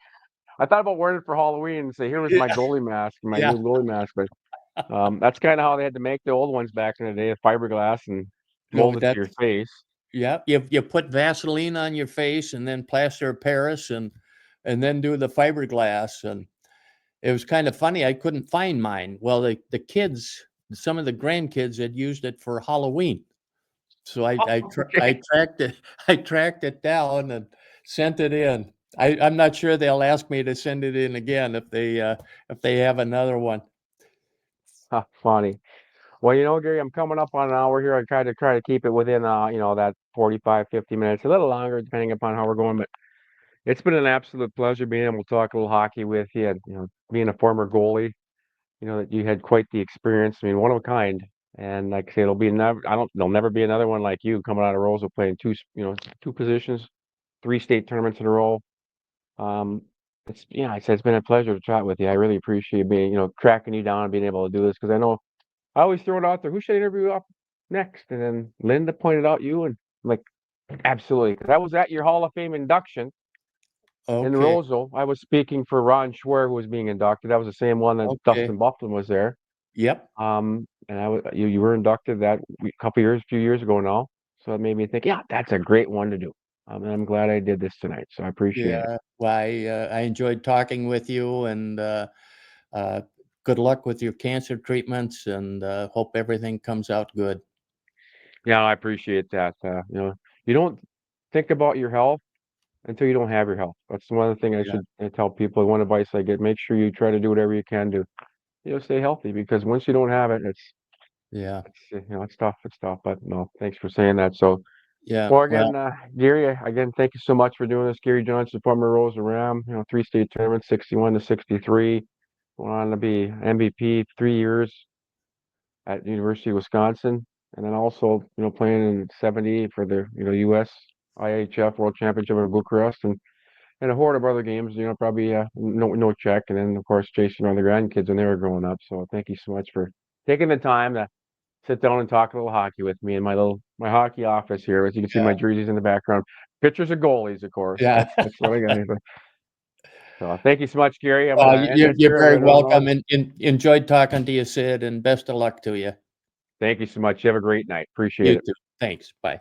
[SPEAKER 1] I thought about wearing it for Halloween and say, here was
[SPEAKER 2] Yeah,
[SPEAKER 1] my goalie mask, my
[SPEAKER 2] yeah.
[SPEAKER 1] new goalie mask. But that's kind of how they had to make the old ones back in the day, fiberglass and
[SPEAKER 2] Oh,
[SPEAKER 1] mold it to your
[SPEAKER 2] that's
[SPEAKER 1] face.
[SPEAKER 2] yeah. You put Vaseline on your face and then plaster of Paris and then do the fiberglass. And it was kind of funny. I couldn't find mine. Well, the kids, some of the grandkids had used it for Halloween. So
[SPEAKER 1] Okay.
[SPEAKER 2] I tracked it I tracked it down and sent it in. I'm not sure they'll ask me to send it in again if they have another one.
[SPEAKER 1] Funny. Well, Gary, I'm coming up on an hour here. I try to keep it within that 45, 50 minutes, a little longer depending upon how we're going. But it's been an absolute pleasure being able to talk a little hockey with you and being a former goalie, that you had quite the experience. I mean, one of a kind. And like I say, there'll never be another one like you coming out of Roseau playing two positions, three state tournaments in a row. Um, I said it's been a pleasure to chat with you. I really appreciate being, tracking you down and being able to do this because I know I always throw it out there. Who should I interview up next? And then Linda pointed out you, and I'm like, absolutely. 'Cause I was at your Hall of Fame induction in
[SPEAKER 2] Okay.
[SPEAKER 1] Roseau. I was speaking for Ron Schwer, who was being inducted. That was the same one that
[SPEAKER 2] Okay.
[SPEAKER 1] Dustin Bufflin was there.
[SPEAKER 2] Yep.
[SPEAKER 1] And you were inducted that few years ago now. So it made me think, yeah, that's a great one to do. And I'm glad I did this tonight. So I appreciate it.
[SPEAKER 2] Yeah. Well, I enjoyed talking with you, and uh, good luck with your cancer treatments, and hope everything comes out good.
[SPEAKER 1] Yeah, I appreciate that. You don't think about your health until you don't have your health. That's one of the things
[SPEAKER 2] Yeah.
[SPEAKER 1] I tell people. One advice I get: make sure you try to do whatever you can to, stay healthy. Because once you don't have it,
[SPEAKER 2] Yeah.
[SPEAKER 1] it's tough. It's tough. But no, thanks for saying that. So,
[SPEAKER 2] Yeah.
[SPEAKER 1] well,
[SPEAKER 2] Well,
[SPEAKER 1] again, Gary, again, thank you so much for doing this. Gary Johnson, former Roseau Ram, three state tournaments, 61 to 63, went on to be MVP 3 years. at University of Wisconsin, and then also playing in '70 for the U.S. IHF World Championship in Bucharest, and a horde of other games. Probably no check, and then of course chasing on the grandkids when they were growing up. So thank you so much for taking the time to sit down and talk a little hockey with me in my hockey office here. As you can see, my jerseys in the background. Pictures of goalies, of course.
[SPEAKER 2] Yeah.
[SPEAKER 1] That's what I got. So thank you so much, Gary. I'm gonna end this
[SPEAKER 2] You're
[SPEAKER 1] here.
[SPEAKER 2] very welcome, and enjoyed talking to you, Sid, and best of luck to you.
[SPEAKER 1] Thank you so much. You have a great night. Appreciate
[SPEAKER 2] You
[SPEAKER 1] it.
[SPEAKER 2] too. Thanks. Bye.